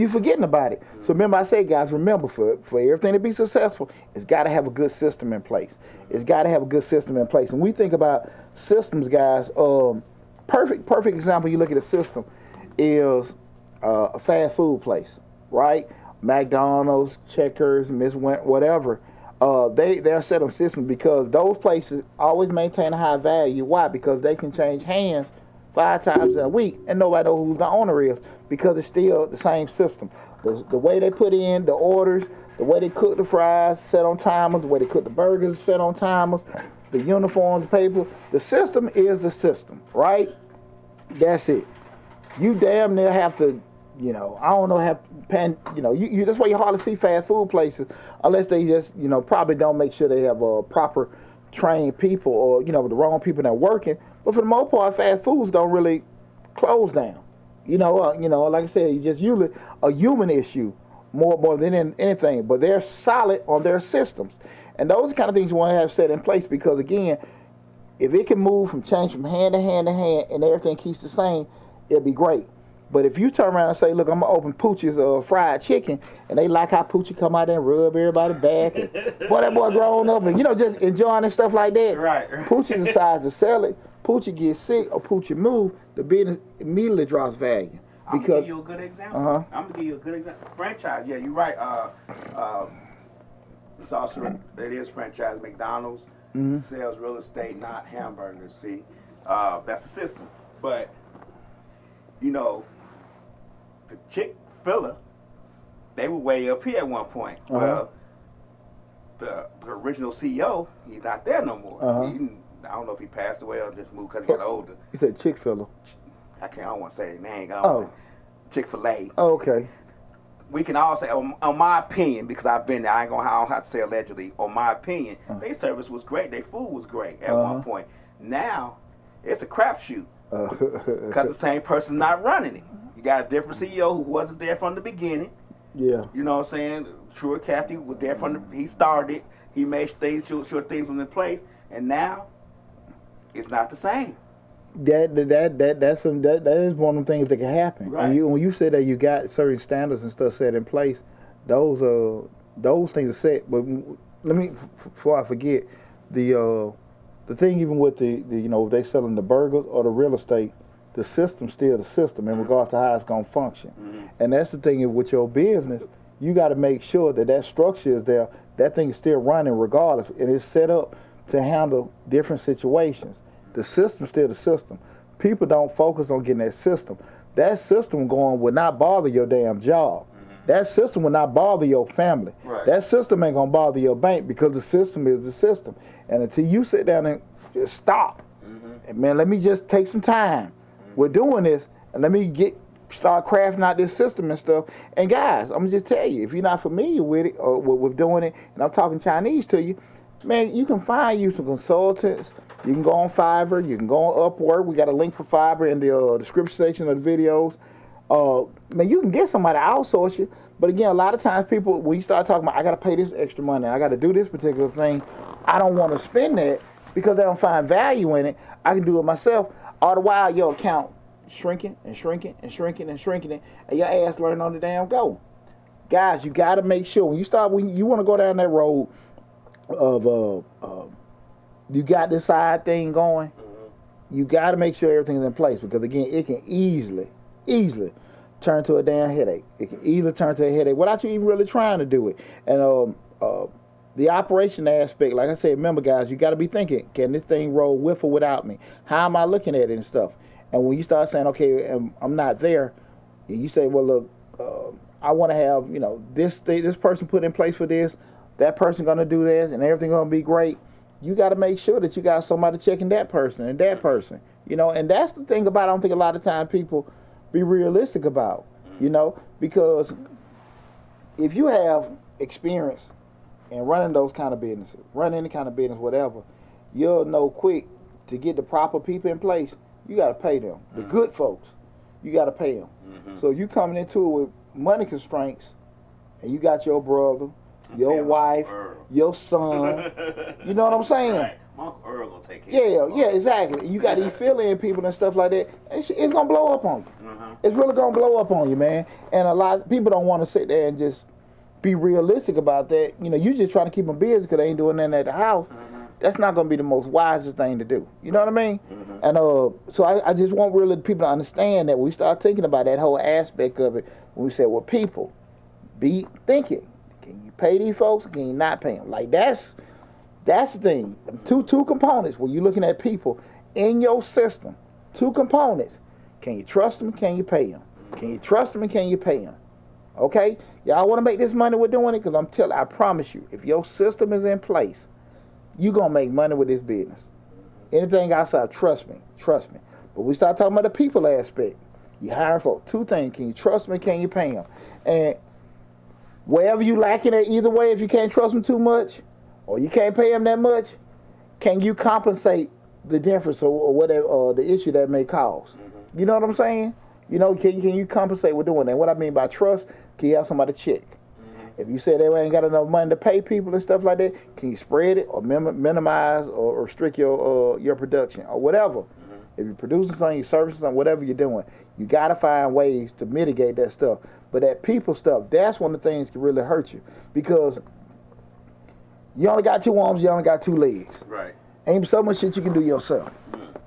forgetting about it. So remember I say, guys, remember for everything to be successful, it's got to have a good system in place. It's got to have a good system in place. And we think about systems, guys. Perfect example. You look at a system is a fast food place, right? McDonald's, Checkers, Miss Went, whatever. They're set on systems because those places always maintain a high value. Why? Because they can change hands 5 times in a week and nobody knows who the owner is because it's still the same system. The way they put in the orders, the way they cook the fries, set on timers, the way they cook the burgers, set on timers, the uniforms, the paper. The system is the system, right? That's it. You damn near have to, you know, I don't know, that's why you hardly see fast food places unless they just, you know, probably don't make sure they have proper trained people or, you know, the wrong people that are working. But for the most part, fast foods don't really close down. You know, like I said, it's just usually a human issue more than anything. But they're solid on their systems. And those are the kind of things you want to have set in place because, again, if it can move from change from hand to hand to hand and everything keeps the same, it'll be great. But if you turn around and say, look, I'm going to open Poochie's fried chicken, and they like how Poochie come out there and rub everybody's back, and boy, that boy grown up and, you know, just enjoying and stuff like that. Right. Poochie decides to sell it. Poochie gets sick or Poochie move, the business immediately drops value. I'm going to give you a good example. I'm going to give you a good example. Franchise, yeah, you're right. It's also, it is franchise. McDonald's, sells real estate, not hamburgers. See, that's the system. But the Chick-fil-A, they were way up here at one point. Well, the original CEO, he's not there no more. I don't know if he passed away or just moved because he got older. You said Chick-fil-A. I don't want to say his name. Chick-fil-A. Oh, okay. We can all say, on my opinion, because I've been there, I don't have to say allegedly, on my opinion, their service was great, their food was great at one point. Now, it's a crapshoot because the same person's not running it. You got a different CEO who wasn't there from the beginning. Yeah. You know what I'm saying? Truett Cathy was there he started it. He made sure things were in place, and now it's not the same. That is one of the things that can happen. Right. When you say that you got certain standards and stuff set in place, those things are set. But let me, before I forget, the thing even with the they selling the burgers or the real estate, the system's still the system in regards to how it's gonna function. And that's the thing with your business. You got to make sure that structure is there. That thing is still running regardless, and it's set up to handle different situations. The system's still the system. People don't focus on getting that system. That system going would not bother your damn job. That system would not bother your family. Right. That system ain't gonna bother your bank because the system is the system. And until you sit down and just stop, and man, let me just take some time. We're doing this, and let me start crafting out this system and stuff. And guys, I'm gonna just tell you, if you're not familiar with it or with doing it, and I'm talking Chinese to you, man, you can find you some consultants. You can go on Fiverr. You can go on Upwork. We got a link for Fiverr in the description section of the videos. Man, you can get somebody to outsource you. But again, a lot of times people, when you start talking about, I got to pay this extra money, I got to do this particular thing, I don't want to spend that because I don't find value in it. I can do it myself. All the while, your account shrinking and shrinking and shrinking and shrinking, and your ass learning on the damn go. Guys, you got to make sure when you want to go down that road of you got this side thing going, you got to make sure everything's in place because again, it can easily turn to a damn headache. It can easily turn to a headache without you even really trying to do it. And the operation aspect, like I said, remember guys, you got to be thinking, can this thing roll with or without me? How am I looking at it and stuff? And when you start saying, okay, I'm not there, and you say, well, look, I want to have, this person put in place for this, that person going to do this, and everything going to be great. You got to make sure that you got somebody checking that person and that person, and that's the thing about, I don't think a lot of time people be realistic about, because if you have experience in running those kind of businesses, run any kind of business, whatever, you'll know quick to get the proper people in place, you got to pay them. The good folks, you got to pay them. So you coming into it with money constraints and you got your brother, your wife, your son, you know what I'm saying? Right. Uncle Earl gonna take care of it. Yeah, exactly. You got these fill-in people and stuff like that. It's gonna blow up on you. It's really gonna blow up on you, man. And a lot of people don't want to sit there and just be realistic about that. You just trying to keep them busy because they ain't doing nothing at the house. That's not gonna be the most wisest thing to do. You know what I mean? And so I just want really people to understand that when we start thinking about that whole aspect of it, when we say, well, people, be thinking. Can you pay these folks or can you not pay them? Like that's the thing. Two components when you're looking at people in your system. Two components. Can you trust them? Can you pay them? Can you trust them and can you pay them? Okay? Y'all want to make this money with doing it? Because I promise you, if your system is in place, you're going to make money with this business. Anything outside, trust me. But we start talking about the people aspect. You hire folks. Two things. Can you trust them and can you pay them? And wherever you lacking at either way, if you can't trust them too much, or you can't pay them that much, can you compensate the difference or whatever, or the issue that may cause? You know what I'm saying? Can you compensate with doing that? What I mean by trust, can you have somebody check? If you say they ain't got enough money to pay people and stuff like that, can you spread it or minimize or restrict your production or whatever? If you're producing something, you're servicing something, whatever you're doing, you got to find ways to mitigate that stuff. But that people stuff, that's one of the things that can really hurt you because you only got two arms, you only got two legs. Right. Ain't so much shit you can do yourself.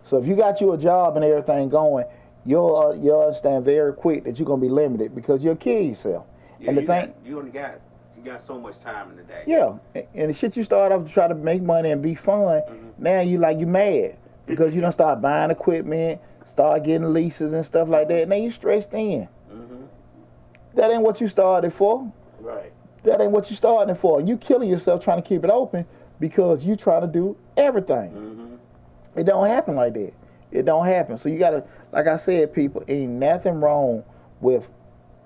So if you got you a job and everything going, you'll understand very quick that you're gonna be limited because you'll kill yourself. Yeah, and you only got got so much time in the day. Yeah, and the shit you start off to try to make money and be fun. Now you mad because you don't start buying equipment, start getting leases and stuff like that. Now you stressed in. That ain't what you started for. Right. That ain't what you started for. You killing yourself trying to keep it open because you trying to do everything. It don't happen like that. It don't happen. So you gotta, like I said, people, ain't nothing wrong with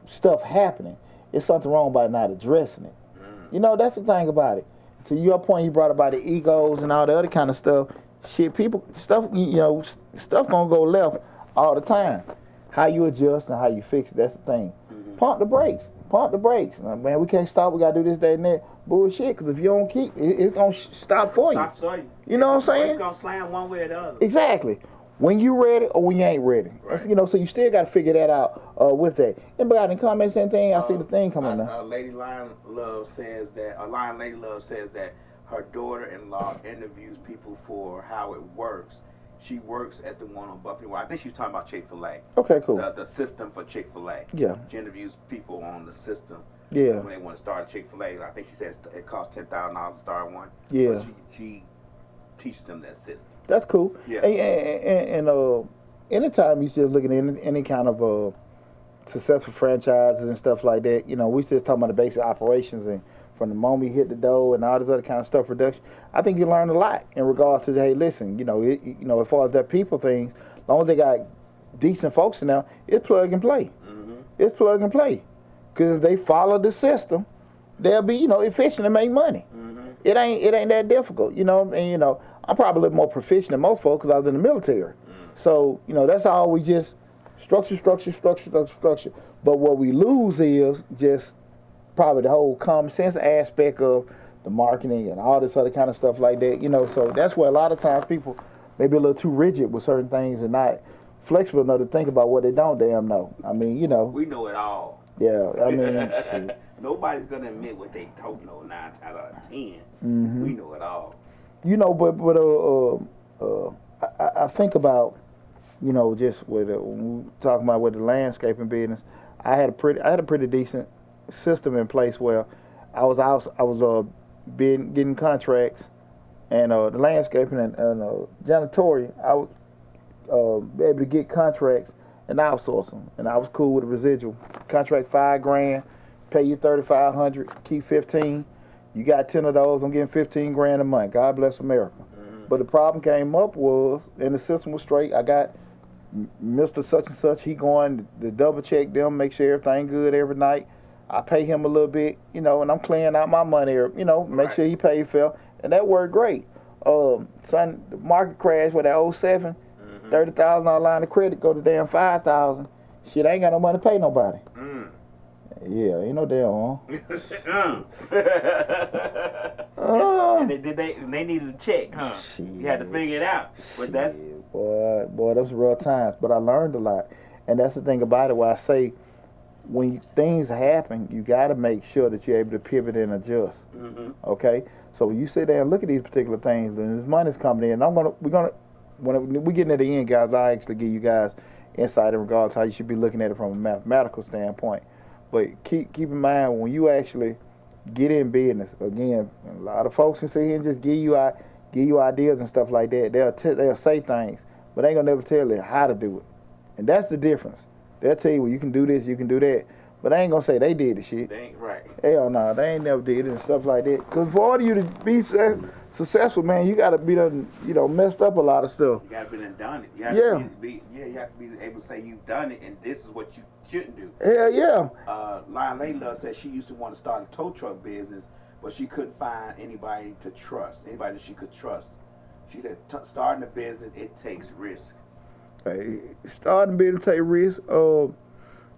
stuff happening. It's something wrong by not addressing it. You know, that's the thing about it. To your point, you brought about the egos and all the other kind of stuff. Shit, stuff gonna go left all the time. How you adjust and how you fix it, that's the thing. Pump the brakes. Now, man, we can't stop. We gotta do this, that, and that. Bullshit. Because if you don't keep, it's gonna stop for you. You know what I'm saying? It's gonna slam one way or the other. Exactly. When you ready or when you ain't ready. Right. You know, so you still got to figure that out with that. Anybody got any comments, anything? I see the thing coming now. Lady Lion Love says that her daughter-in-law interviews people for how it works. She works at the one on Buffalo. I think she's talking about Chick-fil-A. Okay, cool. The system for Chick-fil-A. Yeah. She interviews people on the system. Yeah. When they want to start a Chick-fil-A. I think she says it costs $10,000 to start one. Yeah. So she teaches them that system. That's cool. Yeah. And anytime you just looking at any kind of successful franchises and stuff like that, you know, we just talking about the basic operations and from the moment you hit the dough and all this other kind of stuff, production. I think you learn a lot in regards to, hey, listen, you know, as far as that people thing, as long as they got decent folks in there, it's plug and play. It's plug and play. Because if they follow the system, they'll be, you know, efficient and make money. It ain't that difficult, you know. And you know, I'm probably a little more proficient than most folks because I was in the military. So you know, that's all we just structure. But what we lose is just probably the whole common sense aspect of the marketing and all this other kind of stuff like that. You know, so that's where a lot of times people may be a little too rigid with certain things and not flexible enough to think about what they don't damn know. I mean, you know, we know it all. Yeah, I mean, shit. Nobody's gonna admit what they don't know 9 times out of 10. We know it all. You know, but I think about, you know, just with when we talking about with the landscaping business, I had a pretty decent system in place where I was getting contracts and the landscaping and janitorial. I was able to get contracts and outsource them, and I was cool with the residual contract. $5,000, pay you $3,500, keep 15. You got 10 of those, I'm getting $15,000 a month. God bless America. But the problem came up was, and the system was straight. I got Mr. Such and Such. He going to double check them, make sure everything good every night. I pay him a little bit, you know, and I'm clearing out my money, you know, make sure he paid fair, and that worked great. Son, the market crashed with that 07. $30,000 line of credit go to damn $5,000. Shit, I ain't got no money to pay nobody. Yeah, ain't no damn they needed a check, huh? Shit. You had to figure it out. But that's boy, those were rough times. But I learned a lot, and that's the thing about it. Where I say, when things happen, you got to make sure that you're able to pivot and adjust. Okay, so when you sit there and look at these particular things, and this money's coming in, when we get at the end, guys, I actually give you guys insight in regards to how you should be looking at it from a mathematical standpoint. But keep in mind, when you actually get in business, again, a lot of folks can sit here and just give you ideas and stuff like that. They'll say things, but they ain't gonna never tell you how to do it. And that's the difference. They'll tell you, well, you can do this, you can do that, but they ain't gonna say they did the shit. They ain't right. Hell no, they ain't never did it and stuff like that. Because for order you to be successful, man, you got to be done, you know, messed up a lot of stuff. You got to be done it. You have to be able to say you've done it and this is what you shouldn't do. Hell yeah. Lion Lady Love said she used to want to start a tow truck business, but she couldn't find anybody to trust, anybody that she could trust. She said starting a business, it takes risk. Hey, starting a business take risk.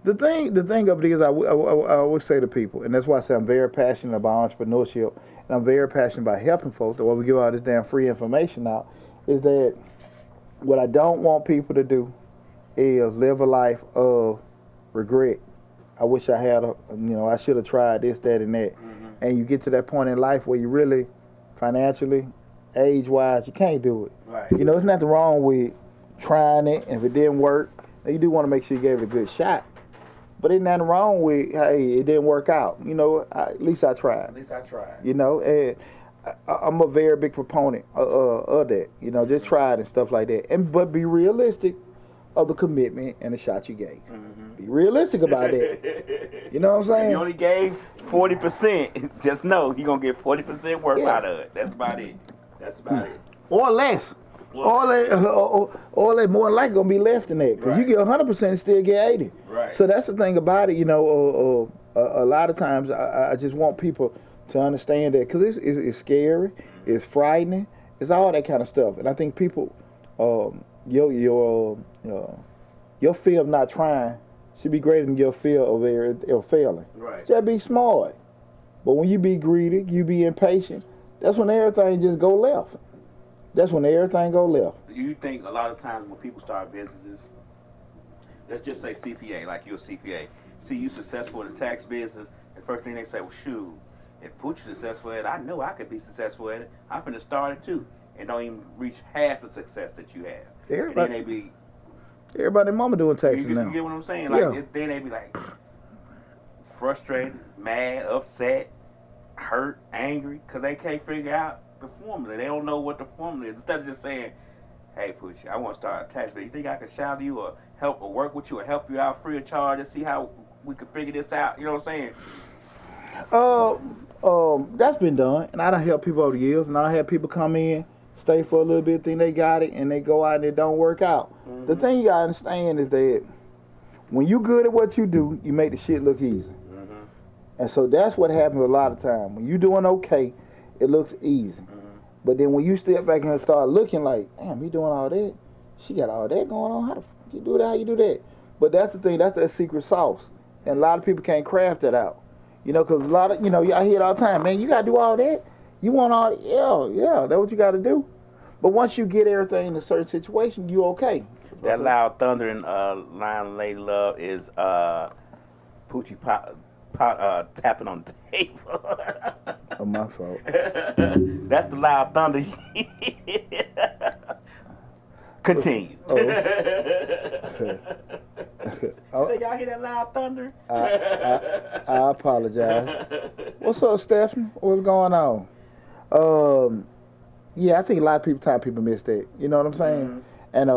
The thing of it is, I always say to people, and that's why I say I'm very passionate about entrepreneurship, and I'm very passionate about helping folks. The way we give all this damn free information out is that what I don't want people to do is live a life of regret. I wish I had I should have tried this, that, and that. And you get to that point in life where you really, financially, age-wise, you can't do it. Right. You know, there's nothing wrong with trying it, and if it didn't work, you do want to make sure you gave it a good shot. But ain't nothing wrong with, hey, it didn't work out. You know, at least I tried. At least I tried. You know, and I'm a very big proponent of that. You know, just try it and stuff like that. But be realistic of the commitment and the shot you gave. Mm-hmm. Be realistic about that. You know what I'm saying? If you only gave 40%, just know you're going to get 40% worth out of it. That's about it. Or less. Or they more than likely gonna be less than that, because you get 100% and still get 80. Right. So that's the thing about it, you know. A lot of times I just want people to understand that, because it's scary, it's frightening, it's all that kind of stuff, and I think people, your fear of not trying should be greater than your fear of failing. Right. Just be smart, but when you be greedy, you be impatient. That's when everything just go left. That's when everything go left. You think a lot of times when people start businesses, let's just say CPA, like you're a CPA, see you successful in the tax business, the first thing they say, well, shoot, if Poochie's successful at it, I know I could be successful at it. I'm finna start it too. And don't even reach half the success that you have. Everybody, and then they be... Everybody and mama doing taxes now. You get what I'm saying? Like, then they be like frustrated, mad, upset, hurt, angry, because they can't figure out the formula. They don't know what the formula is. Instead of just saying, hey, Poochie, I want to start a tax business. You think I can shout you or help or work with you or help you out free of charge and see how we can figure this out? You know what I'm saying? That's been done, and I done help people over the years, and I had people come in, stay for a little bit, think they got it, and they go out and it don't work out. Mm-hmm. The thing you gotta understand is that when you good at what you do, you make the shit look easy. Mm-hmm. And so that's what happens a lot of time. When you doing okay, it looks easy. Mm-hmm. But then when you step back and start looking like, damn, he doing all that, she got all that going on, how the fuck you do that, how you do that? But that's the thing, that's that secret sauce. And a lot of people can't craft that out. You know, because a lot of, you know, I hear it all the time, man, you got to do all that? You want all that? Yeah, that's what you got to do. But once you get everything in a certain situation, you okay. That loud thunder in Line Lady Love is Poochie tapping on the table. Oh, my fault. That's the loud thunder. Continue. You say y'all hear that loud thunder? I apologize. What's up, Stephanie? What's going on? Yeah, I think a lot of people miss that. You know what I'm saying? Mm-hmm. And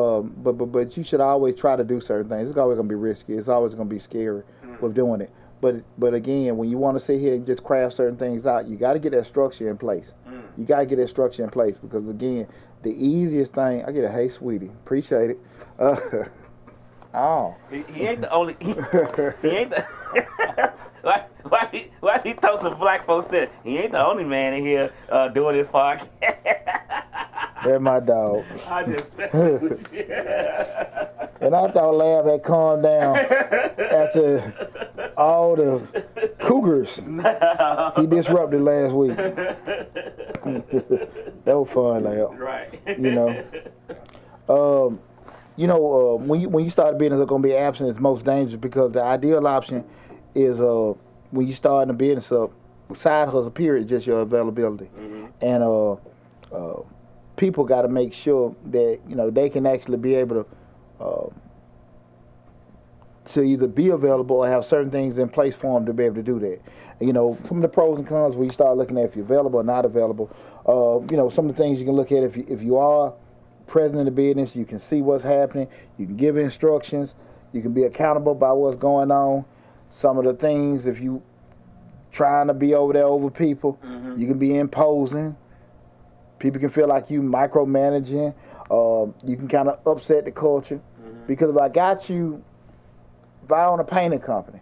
but you should always try to do certain things. It's always gonna be risky. It's always gonna be scary with doing it. But again, when you want to sit here and just craft certain things out, you got to get that structure in place. You got to get that structure in place, because again, the easiest thing. I get a hey, sweetie, appreciate it. Oh, he ain't the only. He ain't the. Why he throw some black folks in? He ain't the only man in here doing this podcast. That's my dog. I just and I thought Lab had calmed down after all the cougars he disrupted last week. That was fun, Lab. Right. When you start a business, it's gonna be absent is most dangerous, because the ideal option is when you start a business up, side hustle period is just your availability. Mm-hmm. And people got to make sure that they can actually be able to either be available or have certain things in place for them to be able to do that. Some of the pros and cons when you start looking at if you're available or not available. Some of the things you can look at if you are present in the business, you can see what's happening, you can give instructions, you can be accountable by what's going on. Some of the things, if you trying to be over there over people, mm-hmm. you can be imposing. People can feel like you micromanaging. You can kind of upset the culture. Mm-hmm. Because if I own a painting company,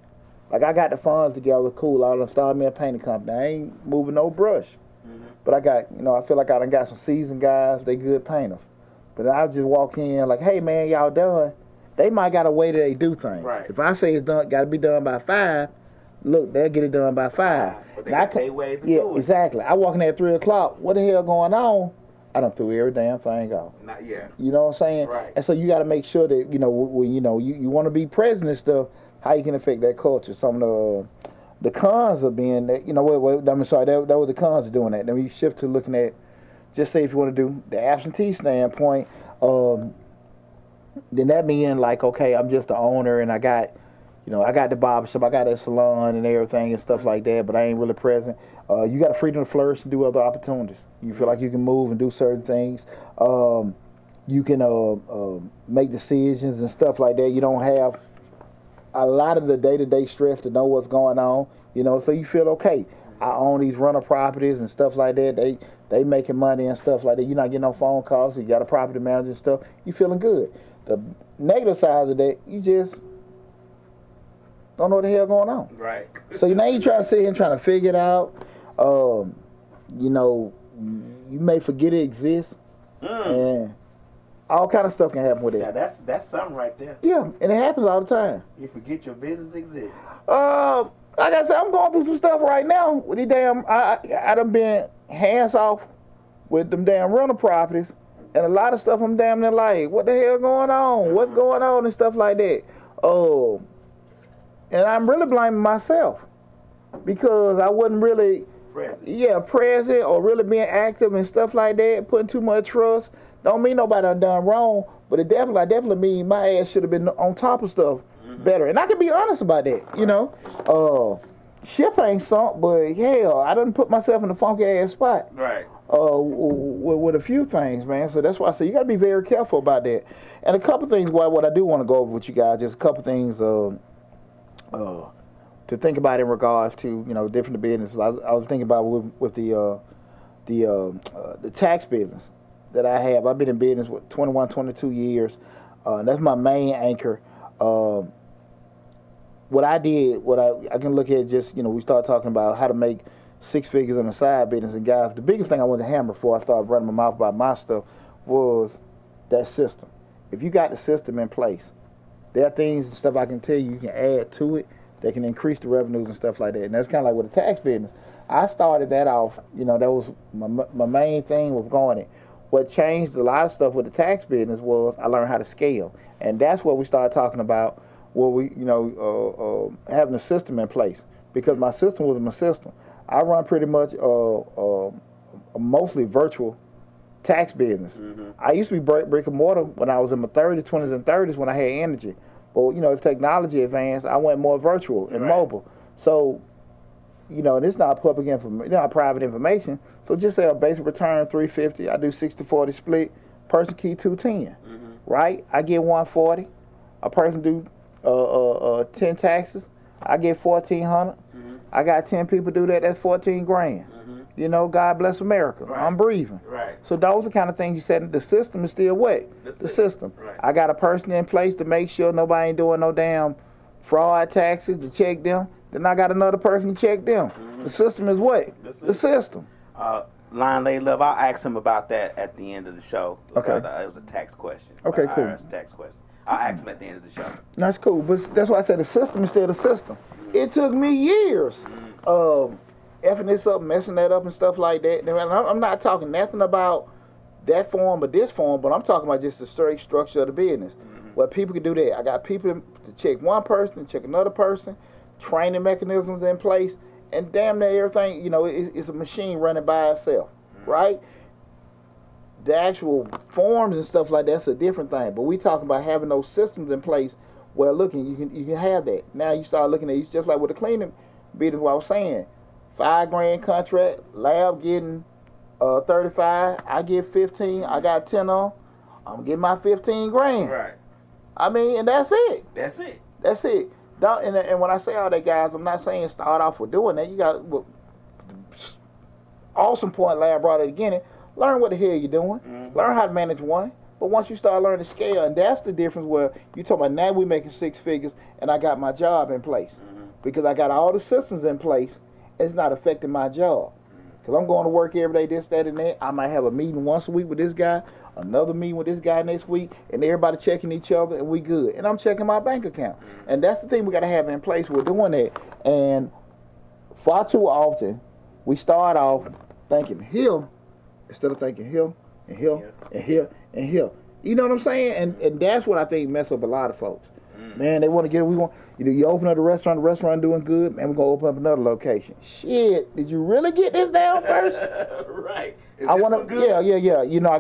like I got the funds together, cool, I done started me a painting company. I ain't moving no brush. Mm-hmm. But I feel like I done got some seasoned guys, they good painters. But I just walk in like, hey man, y'all done. They might got a way that they do things. Right. If I say it's done, got to be done by 5, look, they'll get it done by 5. But they got their ways to do it. Exactly. I walk in there at 3 o'clock. What the hell going on? I done threw every damn thing off. Not yet. You know what I'm saying? Right. And so you got to make sure that when you want to be present and stuff, how you can affect that culture. Some of the cons of being that that was the cons of doing that. Then you shift to looking at, just say if you want to do the absentee standpoint. Then that mean like, okay, I'm just the owner and I got, I got the barbershop, I got that salon and everything and stuff like that, but I ain't really present. You got the freedom to flourish and do other opportunities. You feel like you can move and do certain things. You can make decisions and stuff like that. You don't have a lot of the day-to-day stress to know what's going on, so you feel okay. I own these rental properties and stuff like that. They making money and stuff like that. You're not getting no phone calls. So you got a property manager and stuff. You feeling good. The negative side of that, you just don't know what the hell going on. Right. So now you trying to sit here and trying to figure it out. You may forget it exists, and all kind of stuff can happen with it. Yeah, that's something right there. Yeah, and it happens all the time. You forget your business exists. Like I said, I'm going through some stuff right now with these damn. I done been hands off with them damn rental properties, and a lot of stuff I'm damn near like, what the hell going on? What's going on and stuff like that. And I'm really blaming myself because I wasn't really present or really being active and stuff like that, putting too much trust. Don't mean nobody done wrong, but I definitely mean my ass should have been on top of stuff better. And I can be honest about that, Ship ain't sunk, but hell, I done put myself in a funky ass spot. Right. With a few things, man. So that's why I say you got to be very careful about that. And a couple things, what I do want to go over with you guys, just a couple things to think about in regards to different businesses. I was thinking about with the tax business that I have. I've been in business with 21, 22 years. That's my main anchor. What I can look at just, we start talking about how to make 6 figures on the side business. And guys, the biggest thing I wanted to hammer before I started running my mouth about my stuff was that system. If you got the system in place, there are things and stuff I can tell you can add to it that can increase the revenues and stuff like that. And that's kind of like with the tax business. I started that off, that was my main thing with going it. What changed a lot of stuff with the tax business was I learned how to scale. And that's what we started talking about, where we, having a system in place. Because my system was my system. I run pretty much a mostly virtual tax business. I used to be brick and mortar when I was in my 30s, 20s, and 30s when I had energy. But, as technology advanced, I went more virtual and mobile. So, and it's not public information, not private information. So just say a basic return, $350. I do 60-40 split. Person key $210, right? I get $140. A person do 10 taxes. I get $1,400. I got 10 people do that. That's $14,000. God bless America. Right. I'm breathing. Right. So those are the kind of things you said. The system is still what? The system. Right. I got a person in place to make sure nobody ain't doing no damn fraud taxes to check them. Then I got another person to check them. The system is what? The system. Lion Lady Love, I'll ask him about that at the end of the show. Okay. It was a tax question. Okay, cool. IRS tax question. I'll ask him at the end of the show. That's cool, but that's why I said the system is still the system. It took me years effing this up, messing that up and stuff like that. And I'm not talking nothing about that form or this form, but I'm talking about just the straight structure of the business. Where people can do that. I got people to check one person, check another person, training mechanisms in place, and damn near everything, it's a machine running by itself, right? The actual forms and stuff like that's a different thing. But we talking about having those systems in place where you can have that. Now you start looking at it just like with the cleaning business, what I was saying. $5,000 contract, lab getting 35, I get 15, I got 10 on, I'm getting my 15 grand. Right. I mean, and that's it. That's it. That's it. And when I say all that, guys, I'm not saying start off with doing that. You got awesome point Lab brought at the beginning. Learn what the hell you're doing. Learn how to manage one. But once you start learning to scale, and that's the difference where you talking about now we're making 6 figures and I got my job in place. Because I got all the systems in place, it's not affecting my job. Because I'm going to work every day, this, that, and that. I might have a meeting once a week with this guy, another meeting with this guy next week, and everybody checking each other, and we good. And I'm checking my bank account. And that's the thing we got to have in place. We're doing that. And far too often, we start off thinking here instead of thinking here and here and here and here. You know what I'm saying? And that's what I think mess up a lot of folks. Man, they want to get, you open up the restaurant doing good, man, we're going to open up another location. Shit, did you really get this down first? Right. I want to, yeah. I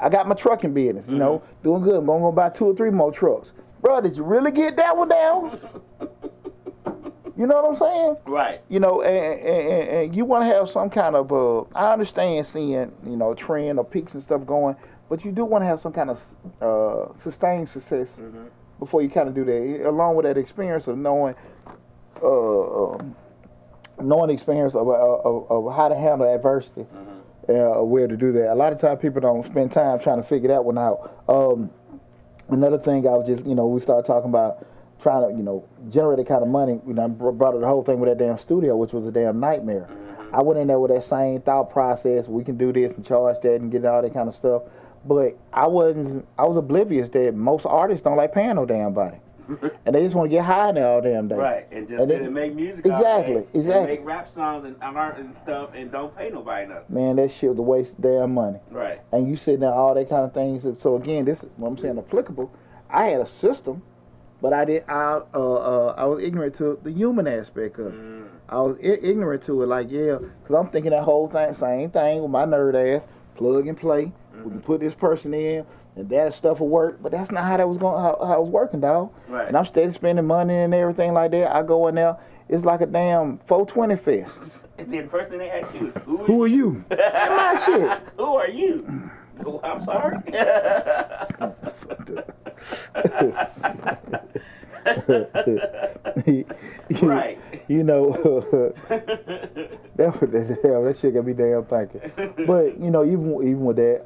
got my trucking business, doing good. I'm going to go buy 2 or 3 more trucks. bro, did you really get that one down? You know what I'm saying? Right. You know, and you want to have some kind of, I understand seeing, you know, trend or peaks and stuff going, but you do want to have some kind of sustained success before you kind of do that, along with that experience of knowing the experience of how to handle adversity, where to do that. A lot of times people don't spend time trying to figure that one out. Another thing I was just, you know, we started talking about trying to, you know, generate that kind of money. You know, I brought up the whole thing with that damn studio, which was a damn nightmare. I went in there with that same thought process. We can do this and charge that and get all that kind of stuff. But I was oblivious that most artists don't like paying no damn body. And they just want to get high now all damn day. Right, and just sit and make music exactly, all day. Exactly. And make rap songs and art and stuff and don't pay nobody nothing. Man, that shit was a waste of damn money. Right. And you sitting there, all that kind of things. So again, this is what I'm saying applicable. I had a system, but I was ignorant to the human aspect of it. I was ignorant to it, like, yeah, because I'm thinking that whole thing, same thing with my nerd ass, plug and play. We can put this person in, and that stuff will work. But that's not how that was going. How it was working, dog. Right. And I'm steady spending money and everything like that. I go in there, it's like a damn 420 fest. And then the first thing they ask you is, who are you? My shit. Who are you? Oh, I'm sorry. Right. You know, that shit got me damn thinking. But you know, even with that,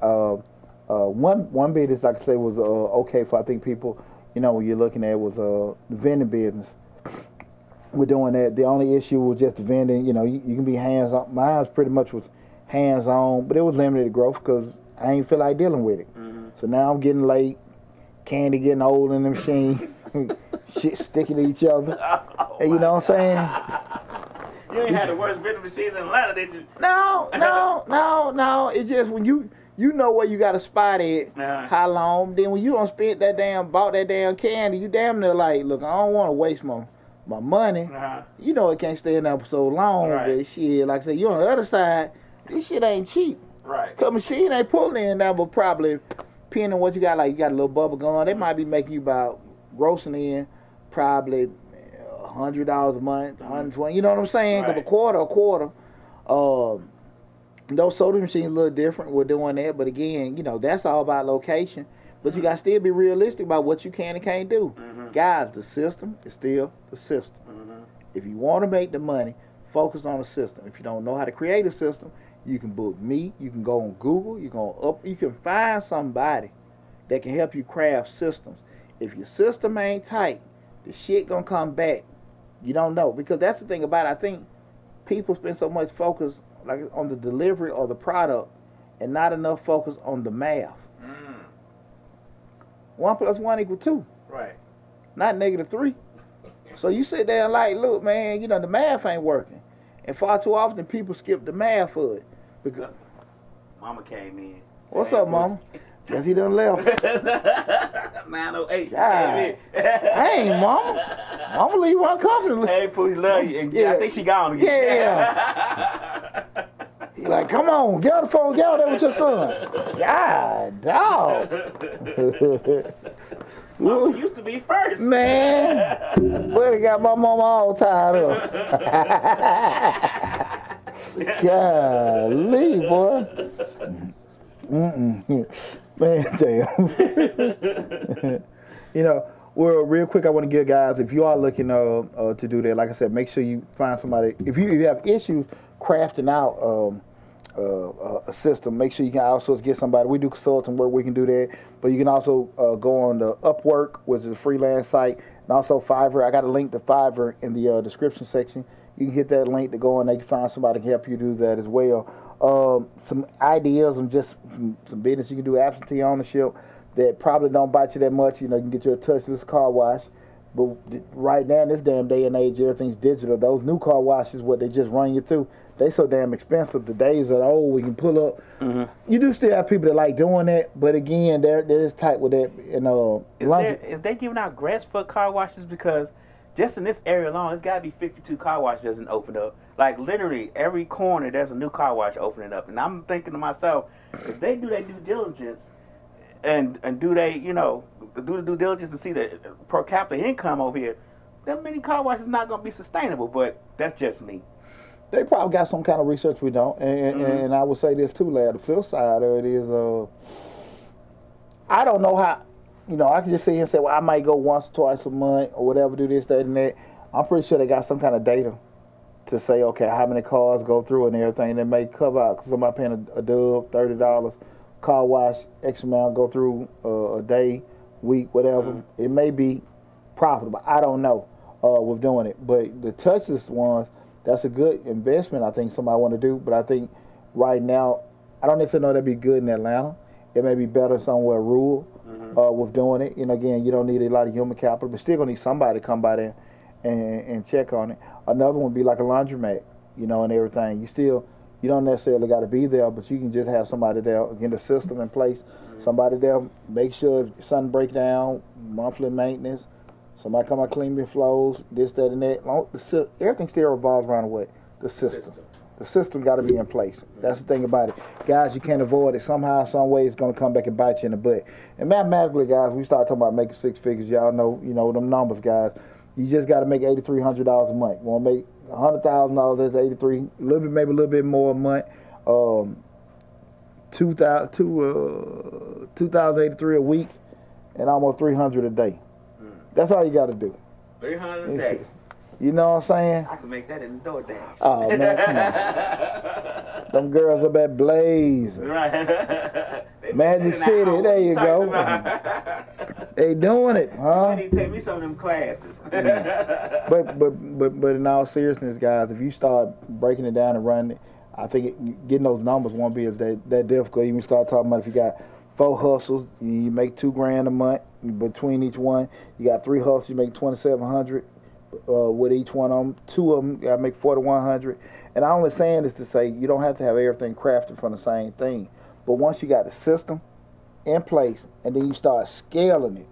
one business, like I say, was okay for I think people. You know, when you're looking at was the vending business. We're doing that. The only issue was just the vending. You know, you can be hands on. Mine pretty much was hands on, but it was limited growth because I ain't feel like dealing with it. So now I'm getting late. Candy getting old in the machine. Shit sticking to each other. And you know what I'm saying? You ain't had the worst vending machines in Atlanta, did you? No. It's just when you know where you got a spot at, how long. Then when you don't spend bought that damn candy, you damn near like, look, I don't want to waste my money. You know it can't stay in there for so long. Right. But shit, like I said, you on the other side, this shit ain't cheap. Right. Cause machine ain't pulling in there, but probably depending on what you got, like you got a little bubble gum, they might be making you about grossing in probably $100 a month, $120. You know what I'm saying? Right. Cause a quarter. Those soda machines a little different. We're doing that, but again, you know that's all about location. But you got to still be realistic about what you can and can't do. Guys, the system is still the system. If you want to make the money, focus on the system. If you don't know how to create a system, you can book me. You can go on Google. You can find somebody that can help you craft systems. If your system ain't tight, the shit gonna come back. You don't know, because that's the thing about it. I think people spend so much focus like on the delivery or the product, and not enough focus on the math. 1 + 1 = 2. Right. Not -3. So you sit there and like, look, man, you know the math ain't working, and far too often people skip the math for it. Because Mama came in. What's up, Mama? Guess he done left. 908. She came in. Hey, Mama. Mama leave uncomfortably. Hey, Pooh, love you. Yeah. I think she gone again. Yeah. He like, come on, get on the phone, get out there with your son. God, dog. Mama used to be first. Man, buddy got my mama all tied up. Golly, boy. Man, damn. You know, well, real quick, I want to give guys, if you are looking to do that, like I said, make sure you find somebody. If you have issues crafting out a system, make sure you can outsource, get somebody. We do consulting work, we can do that. But you can also go on the Upwork, which is a freelance site, and also Fiverr. I got a link to Fiverr in the description section. You can hit that link to go on there. You can find somebody to help you do that as well. Some ideas and just some business you can do, absentee ownership, that probably don't bite you that much. You know, you can get you a touchless car wash. But right now, in this damn day and age, everything's digital. Those new car washes, what they just run you through, they so damn expensive. The days are old. We can pull up. You do still have people that like doing that, but again, they're just tight with that. Is they giving out grants for car washes? Because just in this area alone, there's got to be 52 car washes that doesn't open up. Like literally every corner, there's a new car wash opening up. And I'm thinking to myself, if they do their due diligence and do they, to do the due diligence to see the per capita income over here, that many car washes is not going to be sustainable. But that's just me. They probably got some kind of research we don't. And I would say this too, lad. The flip side of it is, I don't know how, I can just sit here and say, well, I might go once or twice a month or whatever, do this, that, and that. I'm pretty sure they got some kind of data to say, okay, how many cars go through and everything. They may cover out, because somebody paying a dub, $30, car wash, X amount go through a day, week, whatever. It may be profitable. I don't know with doing it. But the touchless ones, that's a good investment I think somebody want to do. But I think right now, I don't necessarily know that'd be good in Atlanta. It may be better somewhere rural with doing it. Again, you don't need a lot of human capital, but still gonna need somebody to come by there and check on it. Another one would be like a laundromat, and everything. You don't necessarily got to be there, but you can just have somebody there, get the system in place. Somebody there, make sure if something break down, monthly maintenance. Somebody come out clean your flows, this, that, and that. Everything still revolves around the system. The system got to be in place. That's the thing about it. Guys, you can't avoid it. Somehow, some way, it's going to come back and bite you in the butt. And mathematically, guys, we start talking about making six figures. Y'all know, them numbers, guys. You just got to make $8,300 a month. You want to make $100,000, that's 83, maybe a little bit more a month. 2,083 a week, and almost 300 a day. That's all you got to do. 300 a day. You know what I'm saying? I can make that in the DoorDash. Oh, man, come on. Them girls up at Blaze. Right. Magic City, there you go. They doing it, huh? They need to take me some of them classes. But in all seriousness, guys, if you start breaking it down and running it, I think getting those numbers won't be as that difficult. You can start talking about if you got 4 hustles, you make $2,000 a month between each one. You got 3 hustles, you make $2,700 with each one of them. 2 of them, you got to make $4,100. And I'm only saying this to say you don't have to have everything crafted from the same thing. But once you got the system in place, and then you start scaling it,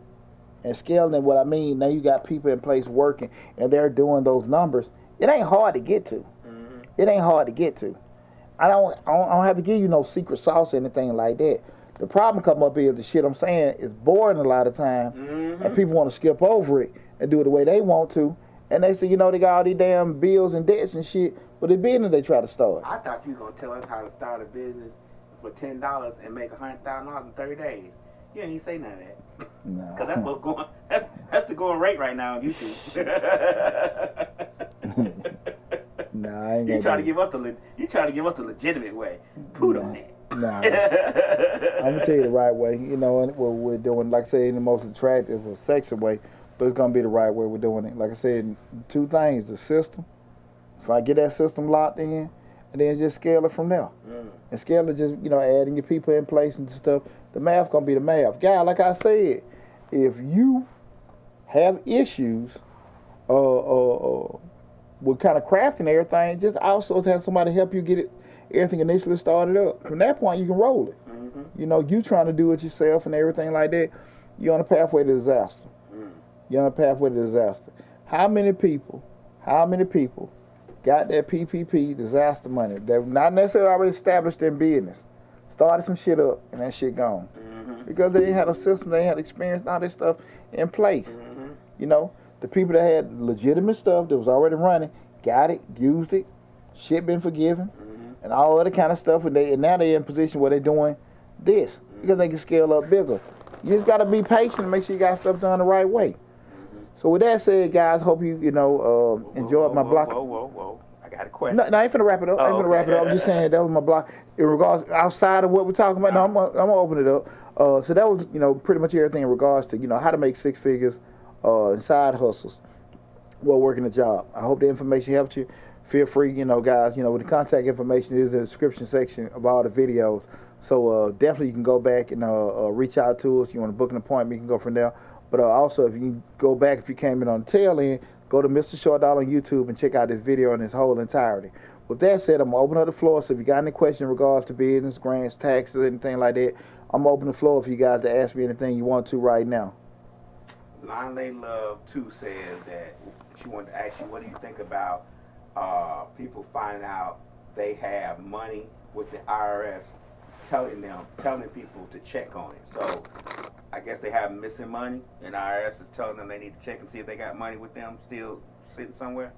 and scaling it, what I mean, now you got people in place working, and they're doing those numbers. It ain't hard to get to. It ain't hard to get to. I don't have to give you no secret sauce or anything like that. The problem come up is the shit I'm saying is boring a lot of time, and people want to skip over it and do it the way they want to. And they say, they got all these damn bills and debts and shit, but the business they try to start. I thought you were going to tell us how to start a business for $10 and make $100,000 in 30 days. You ain't say none of that. Nah. Because that's what's going. That's the going rate right now on YouTube. Nah, I ain't you trying to give us the legitimate way. Put on that. Nah, I'm gonna tell you the right way. And what we're doing, like I said, in the most attractive or sexy way, but it's gonna be the right way we're doing it. Like I said, 2 things: the system. If I get that system locked in, and then just scale it from there. And scale it, just adding your people in place and stuff. The math gonna be the math, guy. Like I said, if you have issues, with kind of crafting everything, just outsource, have somebody help you get everything initially started up. From that point, you can roll it. You trying to do it yourself and everything like that, you're on a pathway to disaster. You're on a pathway to disaster. How many people got that PPP disaster money that not necessarily already established their business, started some shit up, and that shit gone? Because they didn't have a system, they had experience, and all this stuff in place. The people that had legitimate stuff that was already running, got it, used it, shit been forgiven, and all other kind of stuff, and now they're in a position where they're doing this because they can scale up bigger. You just got to be patient and make sure you got stuff done the right way. So with that said, guys, hope you enjoyed my block. Whoa! I got a question. No, I ain't finna wrap it up. I'm just saying that was my block. In regards outside of what we're talking about, no, I'm gonna open it up. So that was pretty much everything in regards to how to make 6 figures. Side hustles while working a job. I hope the information helped you. Feel free, guys, with the contact information is in the description section of all the videos. So definitely you can go back and reach out to us. You want to book an appointment, you can go from there. But also if you can go back, if you came in on the tail end, go to Mr. Short Dollar on YouTube and check out this video in its whole entirety. With that said, I'm going to open up the floor. So if you got any questions in regards to business, grants, taxes, anything like that, I'm going to open the floor for you guys to ask me anything you want to right now. Lonely Love 2 says that she wanted to ask you, what do you think about people finding out they have money with the IRS telling people to check on it? So I guess they have missing money, and IRS is telling them they need to check and see if they got money with them still sitting somewhere.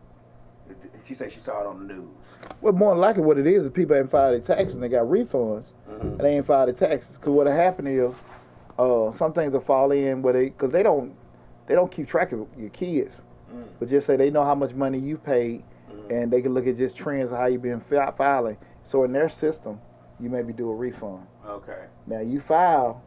She said she saw it on the news. Well, more than likely what it is people ain't filed their taxes and they got refunds, and they ain't filed their taxes. Because what happened is, some things will fall in where because they don't keep track of your kids, but just say they know how much money you paid, and they can look at just trends of how you been filing. So in their system, you maybe do a refund. Okay. Now you file,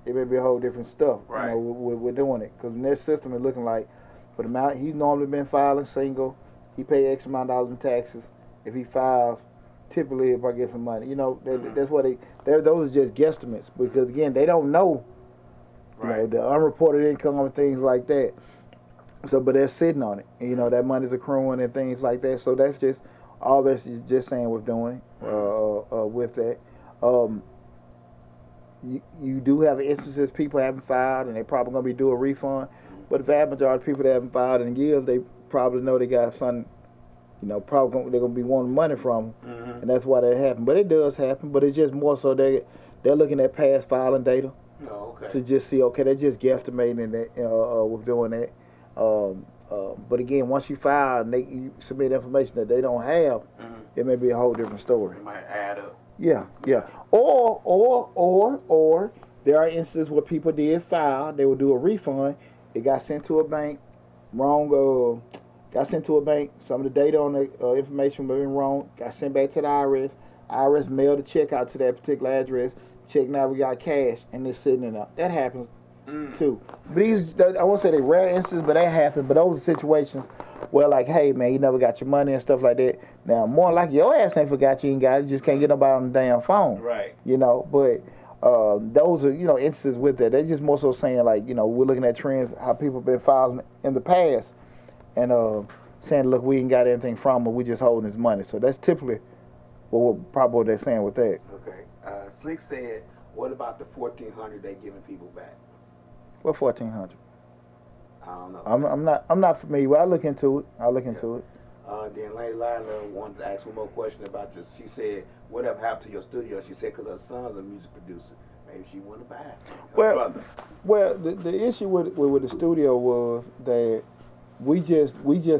it may be a whole different stuff. Right. You know, we're doing it because in their system it's looking like for the amount he's normally been filing single, he pay X amount of dollars in taxes. If he files, typically if I get some money, you know, that's what those are just guesstimates because again they don't know, you know, the unreported income and things like that. So, but they're sitting on it, and, you know, that money's accruing and things like that. So that's just all that's just saying we're doing with that. You do have instances people haven't filed and they probably gonna be due a refund, but the vast majority of people that haven't filed in years, they probably know they got something, you know, they're gonna be wanting money from them, and that's why that happened. But it does happen, but it's just more so they're looking at past filing data to just see, okay, they're just guesstimating that with doing that. But again, once you file and you submit information that they don't have, it may be a whole different story. It might add up. Yeah. Or there are instances where people did file, they will do a refund. It got sent to a bank, wrong. Got sent to a bank. Some of the data on the information was wrong. Got sent back to the IRS. IRS mailed a check out to that particular address. Check now we got cash and it's sitting in there. That happens too. But these, I won't say they rare instances, but that happen. But those are situations where like, hey man, you never got your money and stuff like that. Now more like your ass ain't forgot you ain't got it. You just can't get nobody on the damn phone. Right. You know, but those are, you know, instances with that. They're just more so saying like, you know, we're looking at trends, how people have been filing in the past, and saying, look, we ain't got anything from them, we just holding his money. So that's typically probably what they're saying with that. Okay. Slick said, what about the $1,400 they giving people back? What 1,400? I don't know. I'm not familiar. Well, I'll look into it. Then Lady Lila wanted to ask one more question about this. She said, whatever happened to your studio? She said, because her son's a music producer. Maybe she wanted to buy it. Well, the issue with the studio was that we just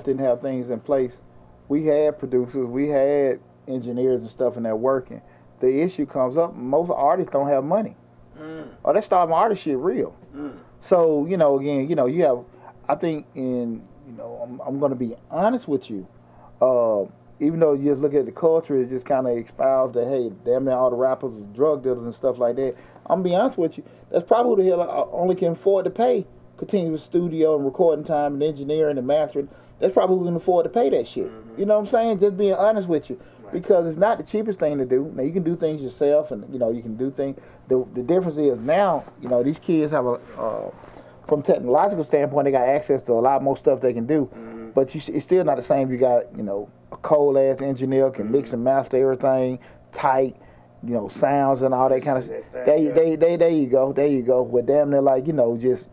didn't have things in place. We had producers, we had engineers and stuff in there working. The issue comes up, most artists don't have money. Or they start my artist shit real. So, you know, again, you know, you have, I think I'm going to be honest with you. Even though you just look at the culture, it just kind of espoused that, hey, damn near all the rappers are drug dealers and stuff like that. I'm going to be honest with you. That's probably who the hell I only can afford to pay continuous studio and recording time and engineering and mastering. That's probably who can afford to pay that shit. You know what I'm saying? Just being honest with you. Right. Because it's not the cheapest thing to do. Now, you can do things yourself and, you know, you can do things. The difference is now, you know, these kids have from a technological standpoint, they got access to a lot more stuff they can do. But it's still not the same. You got, you know, a cold-ass engineer can mix and master everything tight, you know, sounds and all that kind of stuff. There you go. But damn near like, you know, just,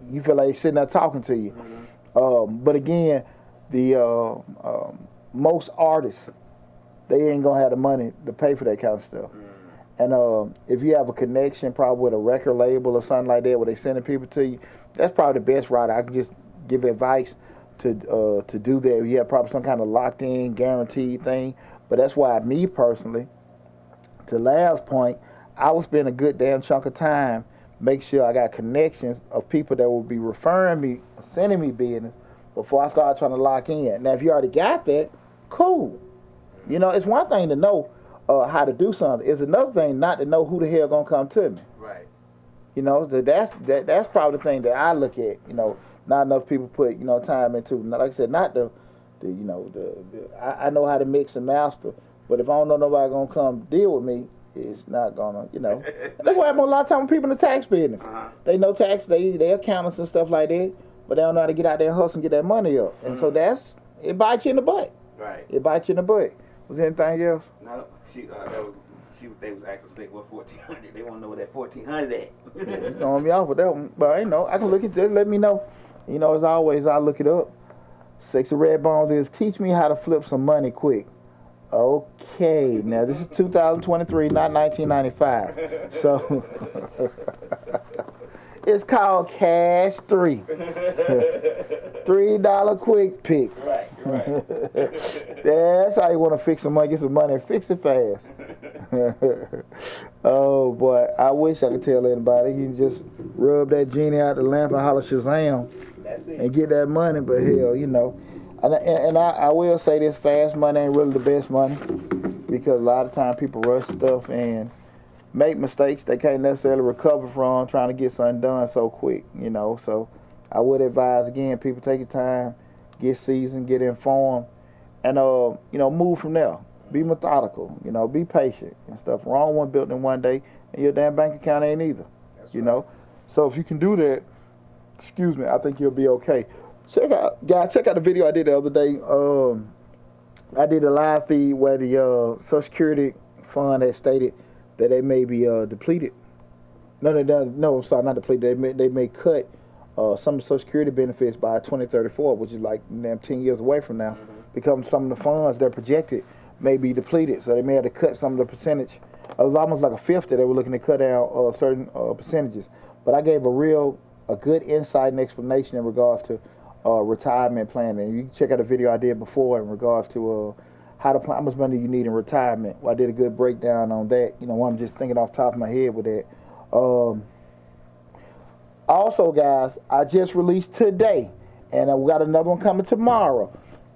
you feel like they're sitting there talking to you. But again, the most artists, they ain't gonna have the money to pay for that kind of stuff. And if you have a connection probably with a record label or something like that where they sending people to you, that's probably the best route. I can just give advice to do that. You have probably some kind of locked in, guaranteed thing. But that's why me personally, to last point, I will spend a good damn chunk of time make sure I got connections of people that will be referring me, sending me business before I start trying to lock in. Now, if you already got that, cool. You know, it's one thing to know how to do something. It's another thing not to know who the hell gonna come to me. Right. You know, that's probably the thing that I look at. You know, not enough people put, you know, time into. Like I said, not I know how to mix and master, but if I don't know nobody gonna come deal with me, it's not gonna, you know. That's why I have a lot of time with people in the tax business. They know tax, they accountants and stuff like that, but they don't know how to get out there and hustle and get that money up. And so it bites you in the butt. Right. It bites you in the butt. Was there anything else? No, they was asking Slick what 1,400. They want to know what that 1,400 at. You throwing me off with that one, but I know I can look at it. Let me know. You know, as always, I look it up. Sexy Red Bones is teach me how to flip some money quick. Okay, now this is 2023, not 1995. So It's called Cash 3. $3 quick pick. Right. That's how you want to fix some money, get some money, and fix it fast. Oh boy, I wish I could tell anybody. You can just rub that genie out the lamp and holler Shazam. That's it. And get that money, but hell, you know. And I will say this, fast money ain't really the best money, because a lot of time people rush stuff and make mistakes they can't necessarily recover from trying to get something done so quick, you know. So I would advise, again, people take your time, get seasoned, get informed, and you know, move from there. Be methodical, you know, be patient and stuff. Wrong one built in one day, and your damn bank account ain't either. That's you know. So if you can do that, excuse me, I think you'll be okay. Check out the video I did the other day. I did a live feed where the Social Security fund had stated that they may be depleted. No, I'm sorry, not depleted. They may cut some of the Social Security benefits by 2034, which is like damn 10 years away from now, because some of the funds they're projected may be depleted. So they may have to cut some of the percentage. It was almost like a fifth that they were looking to cut down certain percentages. But I gave a good insight and explanation in regards to retirement planning. You can check out a video I did before in regards to how to plan, how much money you need in retirement. Well, I did a good breakdown on that. You know, I'm just thinking off the top of my head with that. Also, guys, I just released today, and we got another one coming tomorrow.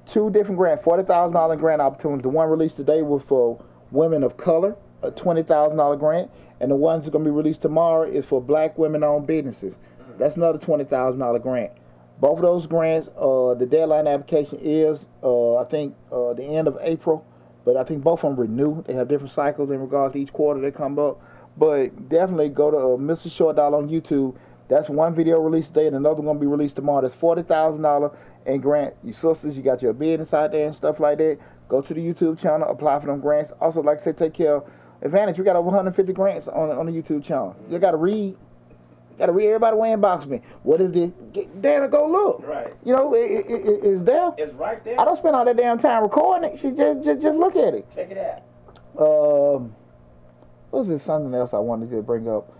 2 different grants, $40,000 grant opportunities. The one released today was for women of color, a $20,000 grant, and the ones that are going to be released tomorrow is for black women-owned businesses. That's another $20,000 grant. Both of those grants, the deadline application is, I think, the end of April, but I think both of them renew. They have different cycles in regards to each quarter they come up. But definitely go to Mr. Short Dollar on YouTube. That's one video released today, and another going to be released tomorrow. That's $40,000 in grant. You sisters, you got your business out there and stuff like that. Go to the YouTube channel, apply for them grants. Also, like I said, take care of Advantage. We got over 150 grants on the YouTube channel. You got to read. Everybody will inbox me. What is this? Damn it, go look. Right. You know, it's there. It's right there. I don't spend all that damn time recording it. She just look at it. Check it out. What was this? Something else I wanted to bring up.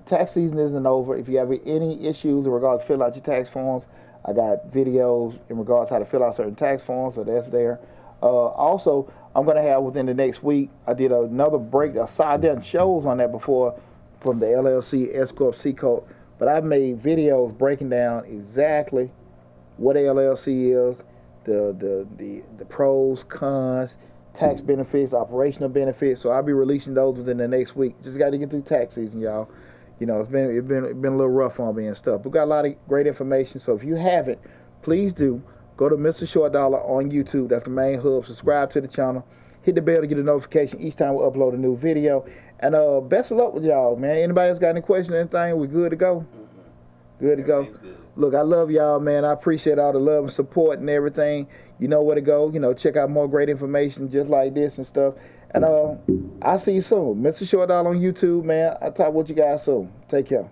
Tax season isn't over. If you have any issues in regards to filling out your tax forms, I got videos in regards to how to fill out certain tax forms, so that's there. Also, I'm going to have within the next week, I did another breakdown. I've done shows on that before from the LLC, S Corp, C Corp, but I've made videos breaking down exactly what a LLC is, the pros, cons, tax benefits, operational benefits. So I'll be releasing those within the next week. Just got to get through tax season, y'all. You know, it's been a little rough on me and stuff. We got a lot of great information. So if you haven't, please do go to Mr. Short Dollar on YouTube. That's the main hub. Subscribe to the channel. Hit the bell to get a notification each time we upload a new video. And best of luck with y'all, man. Anybody else got any questions or anything? We good to go? Good to go. Good. Look, I love y'all, man. I appreciate all the love and support and everything. You know where to go. You know, check out more great information just like this and stuff. And I'll see you soon. Mr. Short Dollar on YouTube, man. I'll talk with you guys soon. Take care.